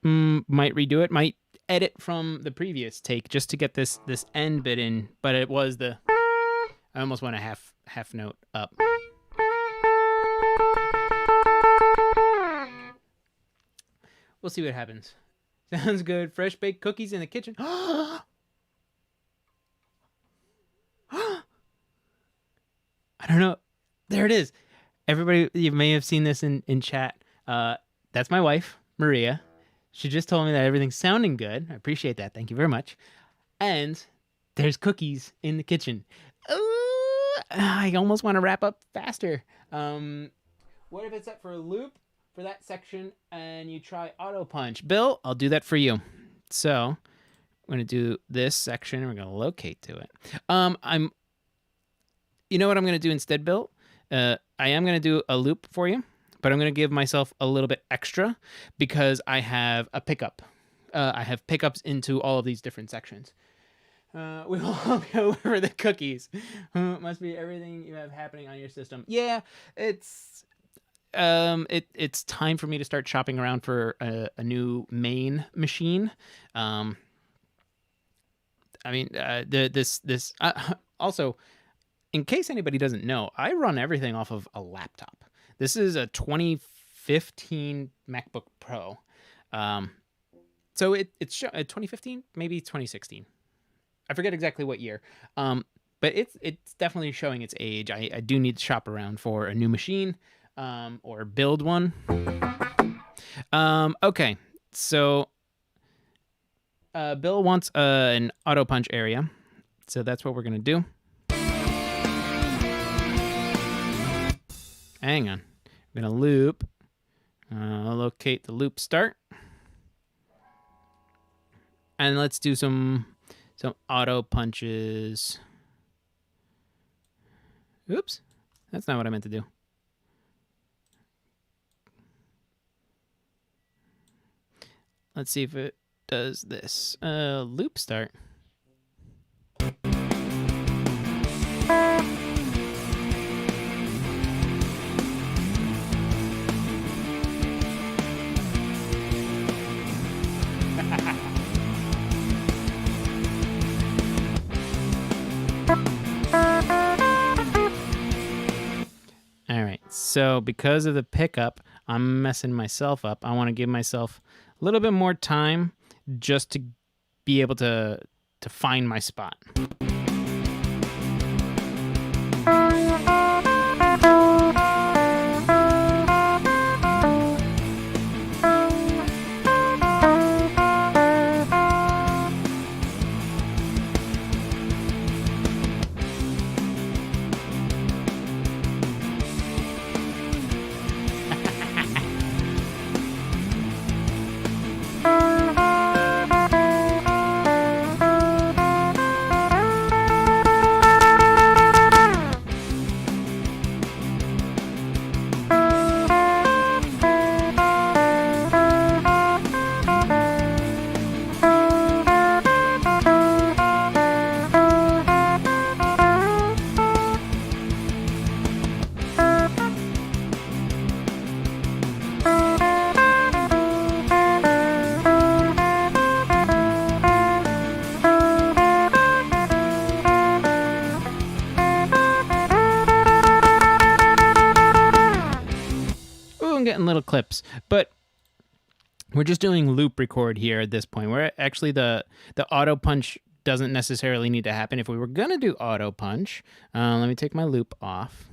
Might redo it. Might edit from the previous take just to get this end bit in. But it was I almost went a half note up. We'll see what happens. Sounds good. Fresh baked cookies in the kitchen. I don't there it is. Everybody, you may have seen this in chat. That's my wife, Maria. She just told me that everything's sounding good. I appreciate that. Thank you very much. And there's cookies in the kitchen. I almost want to wrap up faster. What if it's set for a loop for that section and you try auto punch? Bill, I'll do that for you. So I'm going to do this section and we're going to locate to it. You know what I'm going to do instead, Bill? I am going to do a loop for you, but I'm going to give myself a little bit extra because I have a pickup. I have pickups into all of these different sections. We will go over the cookies. Must be everything you have happening on your system. Yeah, it's time for me to start shopping around for a new main machine. Also, in case anybody doesn't know, I run everything off of a laptop. This is a 2015 MacBook Pro. So it's 2015, maybe 2016. I forget exactly what year. But it's definitely showing its age. I do need to shop around for a new machine, or build one. Okay, so Bill wants an auto punch area, so that's what we're gonna do. Hang on, I'm gonna loop. Locate the loop start, and let's do some auto punches. Oops, that's not what I meant to do. Let's see if it does this. Loop start. All right, so because of the pickup, I'm messing myself up. I want to give myself a little bit more time just to be able to find my spot. Getting little clips, but we're just doing loop record here at this point. Where actually the auto punch doesn't necessarily need to happen. If we were gonna do auto punch, let me take my loop off.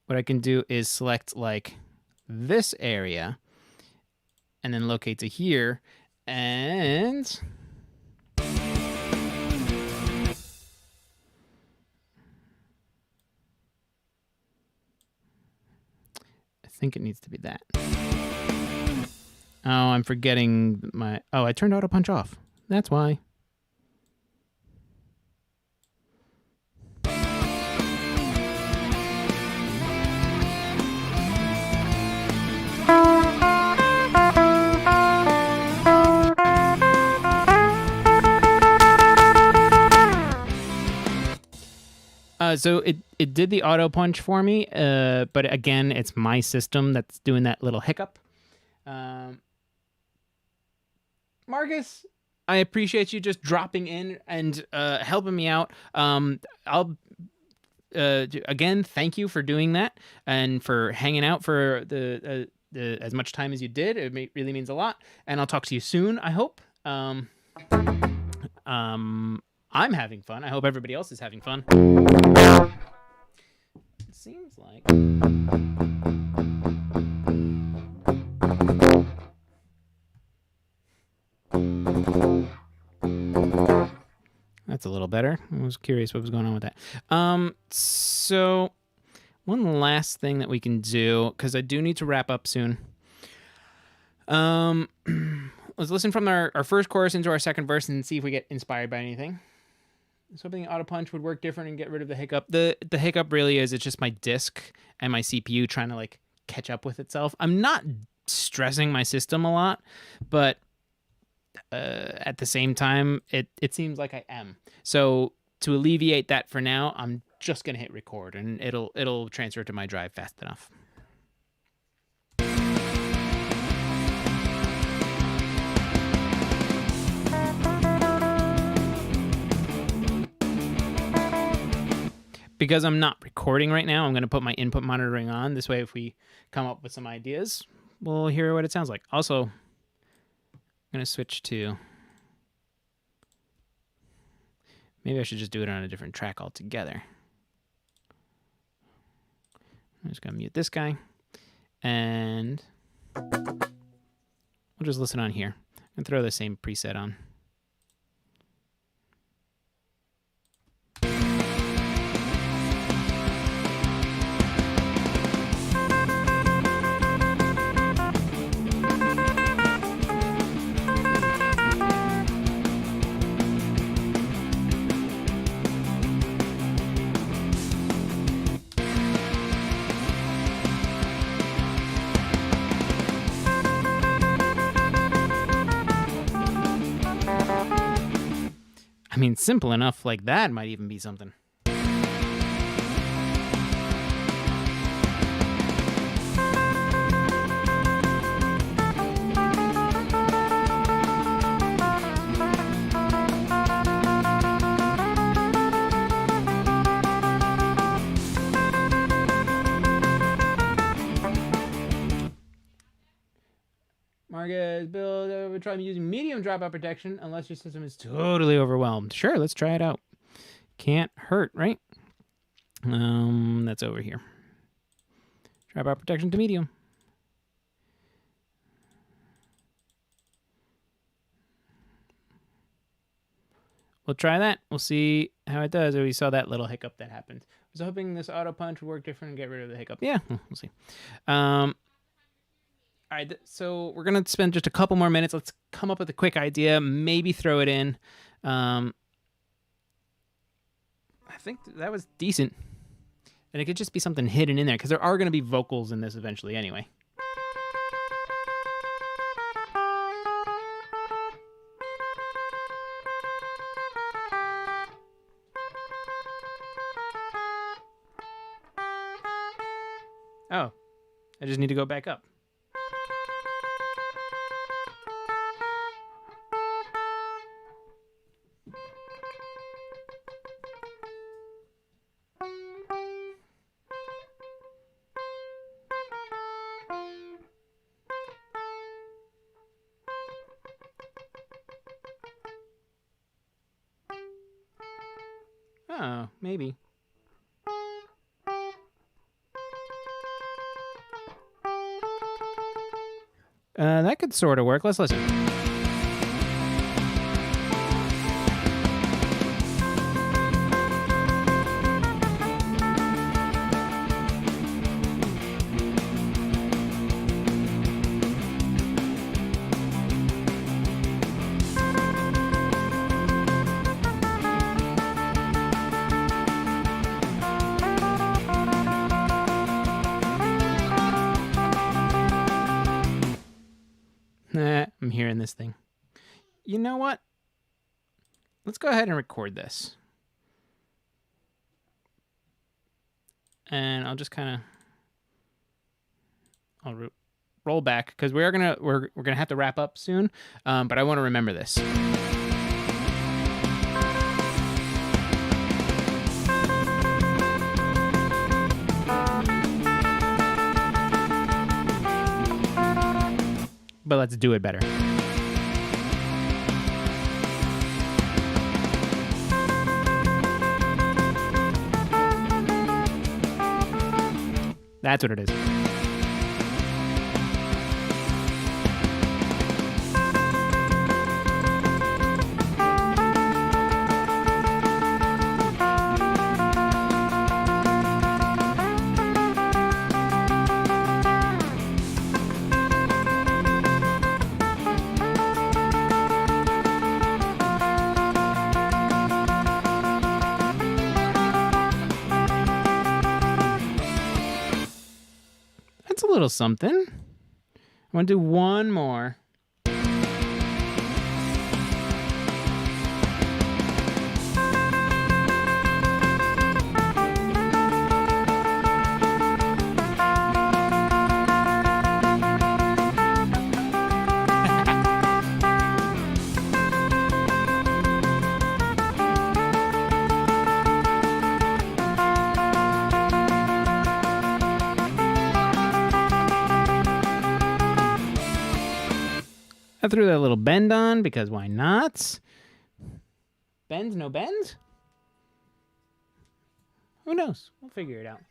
What I can do is select like this area and then locate to here, and I think it needs to be that. Oh, I'm forgetting my... Oh, I turned auto punch off. That's why. So it did the auto punch for me, but again, it's my system that's doing that little hiccup. Marcus, I appreciate you just dropping in and helping me out. I'll again, thank you for doing that and for hanging out for the as much time as you did. It really means a lot, and I'll talk to you soon, I hope. I'm having fun. I hope everybody else is having fun. seems like... That's a little better. I was curious what was going on with that. So one last thing that we can do, because I do need to wrap up soon. Let's listen from our first chorus into our second verse and see if we get inspired by anything. I was hoping the auto punch would work different and get rid of the hiccup. The hiccup really is, it's just my disk and my CPU trying to like catch up with itself. I'm not stressing my system a lot, but at the same time, it seems like I am. So to alleviate that for now, I'm just gonna hit record, and it'll transfer to my drive fast enough. Because I'm not recording right now, I'm going to put my input monitoring on. This way, if we come up with some ideas, we'll hear what it sounds like. Also, I'm going to switch to... Maybe I should just do it on a different track altogether. I'm just going to mute this guy. And we'll just listen on here and throw the same preset on. I mean, simple enough like that might even be something. Marcus, Bill, we're trying using medium dropout protection unless your system is totally overwhelmed. Sure, let's try it out. Can't hurt, right? That's over here. Dropout protection to medium. We'll try that. We'll see how it does. We saw that little hiccup that happened. I was hoping this auto punch would work different and get rid of the hiccup. Yeah, we'll see. All right, so we're going to spend just a couple more minutes. Let's come up with a quick idea, maybe throw it in. I think that was decent. And it could just be something hidden in there, because there are going to be vocals in this eventually anyway. Oh, I just need to go back up. Oh, maybe. That could sort of work. Let's listen. I'm hearing this thing. You know what? Let's go ahead and record this. And I'll just kind of roll back, because we're gonna have to wrap up soon. But I want to remember this. But let's do it better. That's what it is. That's a little something. I want to do one more. I threw that little bend on because why not? Bends, no bends? Who knows? We'll figure it out.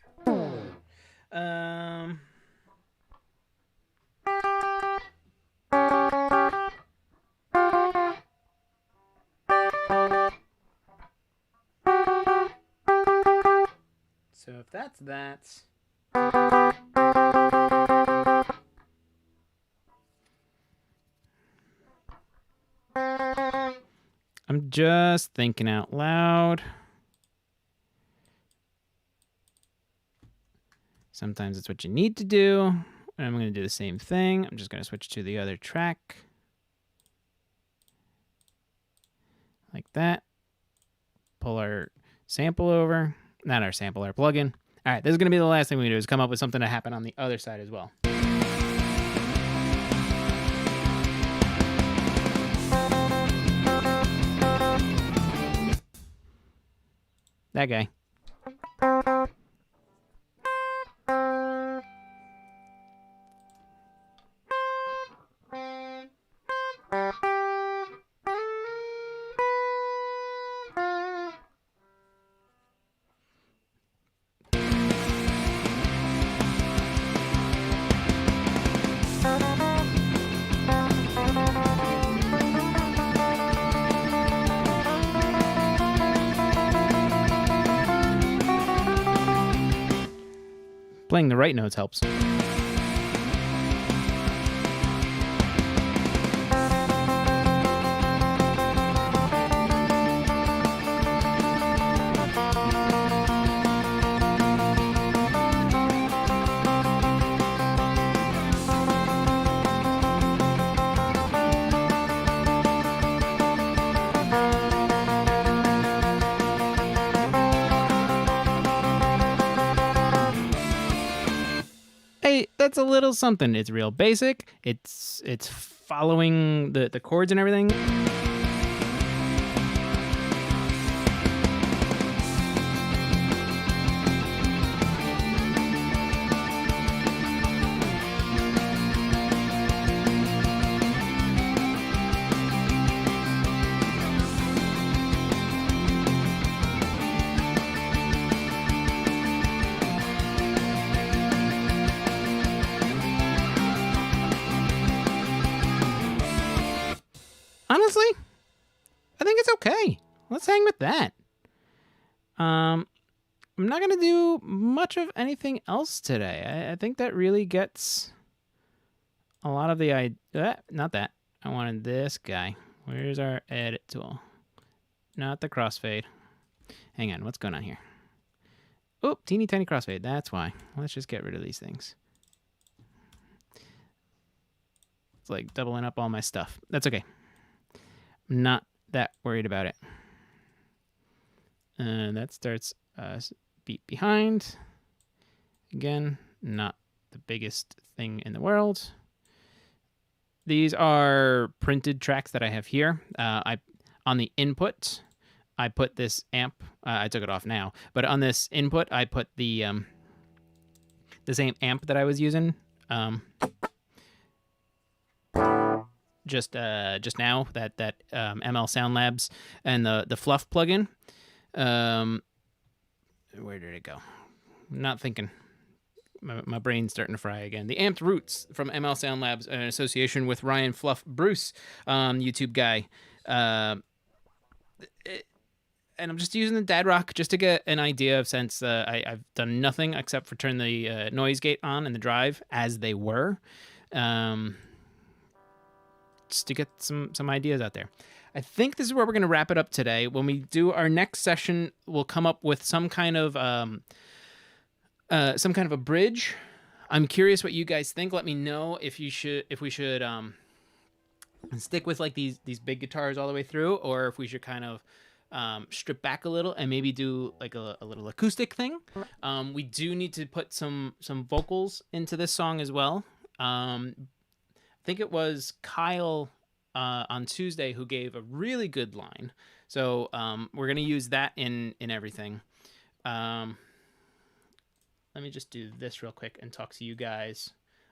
So if that's that... I'm just thinking out loud. Sometimes it's what you need to do. And I'm going to do the same thing. I'm just going to switch to the other track. Like that. Pull our sample over. Not our sample, our plugin. All right, this is going to be the last thing we do is come up with something to happen on the other side as well. That guy. Playing the right notes helps. That's a little something. It's real basic. It's following the chords and everything. Honestly, I think it's okay. Let's hang with that. I'm not going to do much of anything else today. I think that really gets a lot of the idea. Not that. I wanted this guy. Where's our edit tool? Not the crossfade. Hang on. What's going on here? Oh, teeny tiny crossfade. That's why. Let's just get rid of these things. It's like doubling up all my stuff. That's okay. I'm not that worried about it. And that starts a beat behind. Again, not the biggest thing in the world. These are printed tracks that I have here. On the input, I put this amp. I took it off now, but on this input, I put the same amp that I was using. Just now, that ML Sound Labs and the Fluff plugin. Where did it go? I'm not thinking. my brain's starting to fry again. The Amped Roots from ML Sound Labs, in association with Ryan Fluff Bruce, YouTube guy. And I'm just using the dad rock just to get an idea of, since I've done nothing except for turn the noise gate on in the drive as they were, just to get some ideas out there. I think this is where we're going to wrap it up today. When we do our next session, we'll come up with some kind of a bridge. I'm curious what you guys think. Let me know if we should stick with like these big guitars all the way through, or if we should kind of strip back a little and maybe do like a little acoustic thing. We do need to put some vocals into this song as well. I think it was Kyle on Tuesday who gave a really good line, so we're gonna use that in everything. Let me just do this real quick and talk to you guys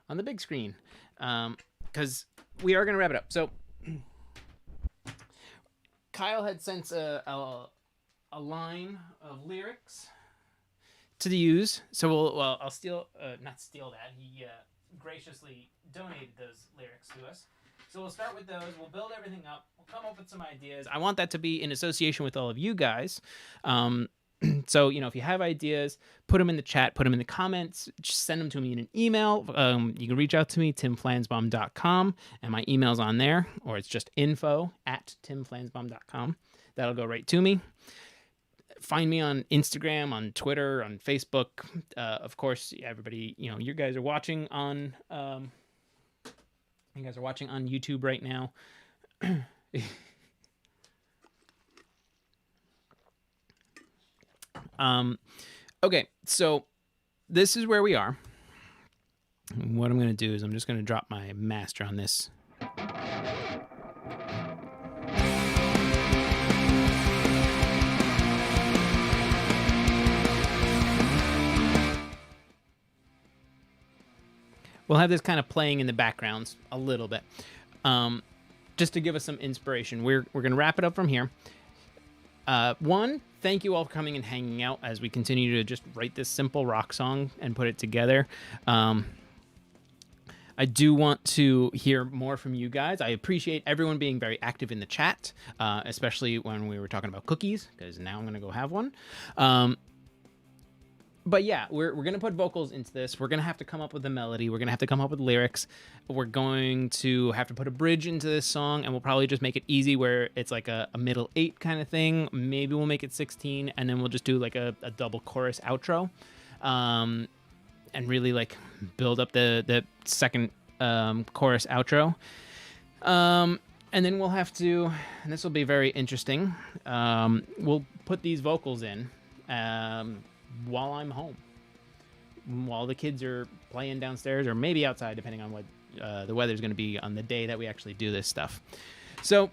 on the big screen, because we are gonna wrap it up. So Kyle had sent a line of lyrics to use, so I'll not steal that. He graciously donated those lyrics to us. So we'll start with those. We'll build everything up. We'll come up with some ideas. I want that to be in association with all of you guys. So, if you have ideas, put them in the chat, put them in the comments, just send them to me in an email. You can reach out to me, timflansbaum.com, and my email's on there, or it's just info@timflansbaum.com. That'll go right to me. Find me on Instagram, on Twitter, on Facebook. Of course, everybody, you guys are watching on YouTube right now. Okay, so this is where we are. What I'm going to do is I'm just going to drop my master on this. We'll have this kind of playing in the background a little bit, just to give us some inspiration. We're going to wrap it up from here. One, thank you all for coming and hanging out as we continue to just write this simple rock song and put it together. I do want to hear more from you guys. I appreciate everyone being very active in the chat, especially when we were talking about cookies, because now I'm going to go have one. But yeah, we're going to put vocals into this. We're going to have to come up with a melody. We're going to have to come up with lyrics. We're going to have to put a bridge into this song, and we'll probably just make it easy where it's like a middle 8 kind of thing. Maybe we'll make it 16, and then we'll just do like a double chorus outro, and really like build up the second chorus outro. And then we'll have to, and this will be very interesting, we'll put these vocals in while I'm home, while the kids are playing downstairs, or maybe outside, depending on what the weather's going to be on the day that we actually do this stuff. So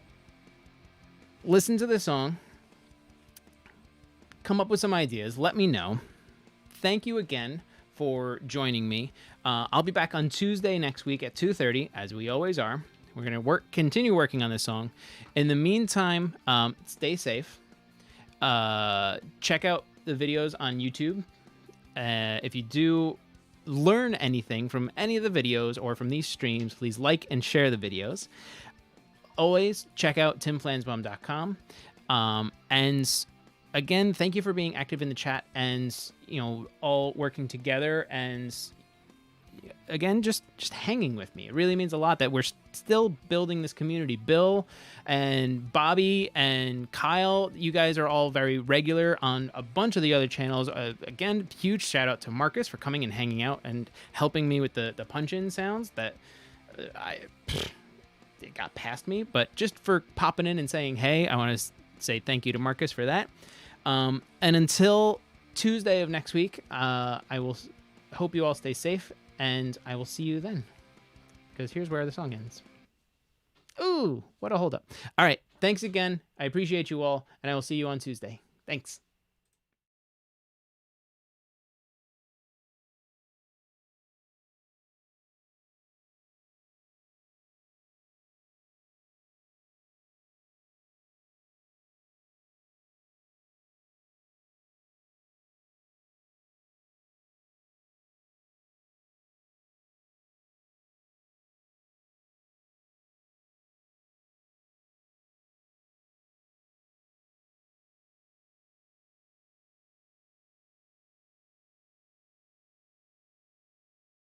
listen to the song, come up with some ideas, let me know. Thank you again for joining me. I'll be back on Tuesday next week at 2:30, as we always are. We're going to continue working on this song. In the meantime, stay safe. Check out the videos on YouTube. If you do learn anything from any of the videos or from these streams, please like and share the videos. Always check out timflansbaum.com. And again, thank you for being active in the chat and, all working together, and again, just hanging with me. It really means a lot that we're still building this community. Bill and Bobby and Kyle, you guys are all very regular on a bunch of the other channels. Again, huge shout out to Marcus for coming and hanging out and helping me with the punch-in sounds that it got past me. But just for popping in and saying, hey, I want to say thank you to Marcus for that. And until Tuesday of next week, I will hope you all stay safe, and I will see you then, because here's where the song ends. Ooh, what a hold up. All right. Thanks again. I appreciate you all, and I will see you on Tuesday. Thanks.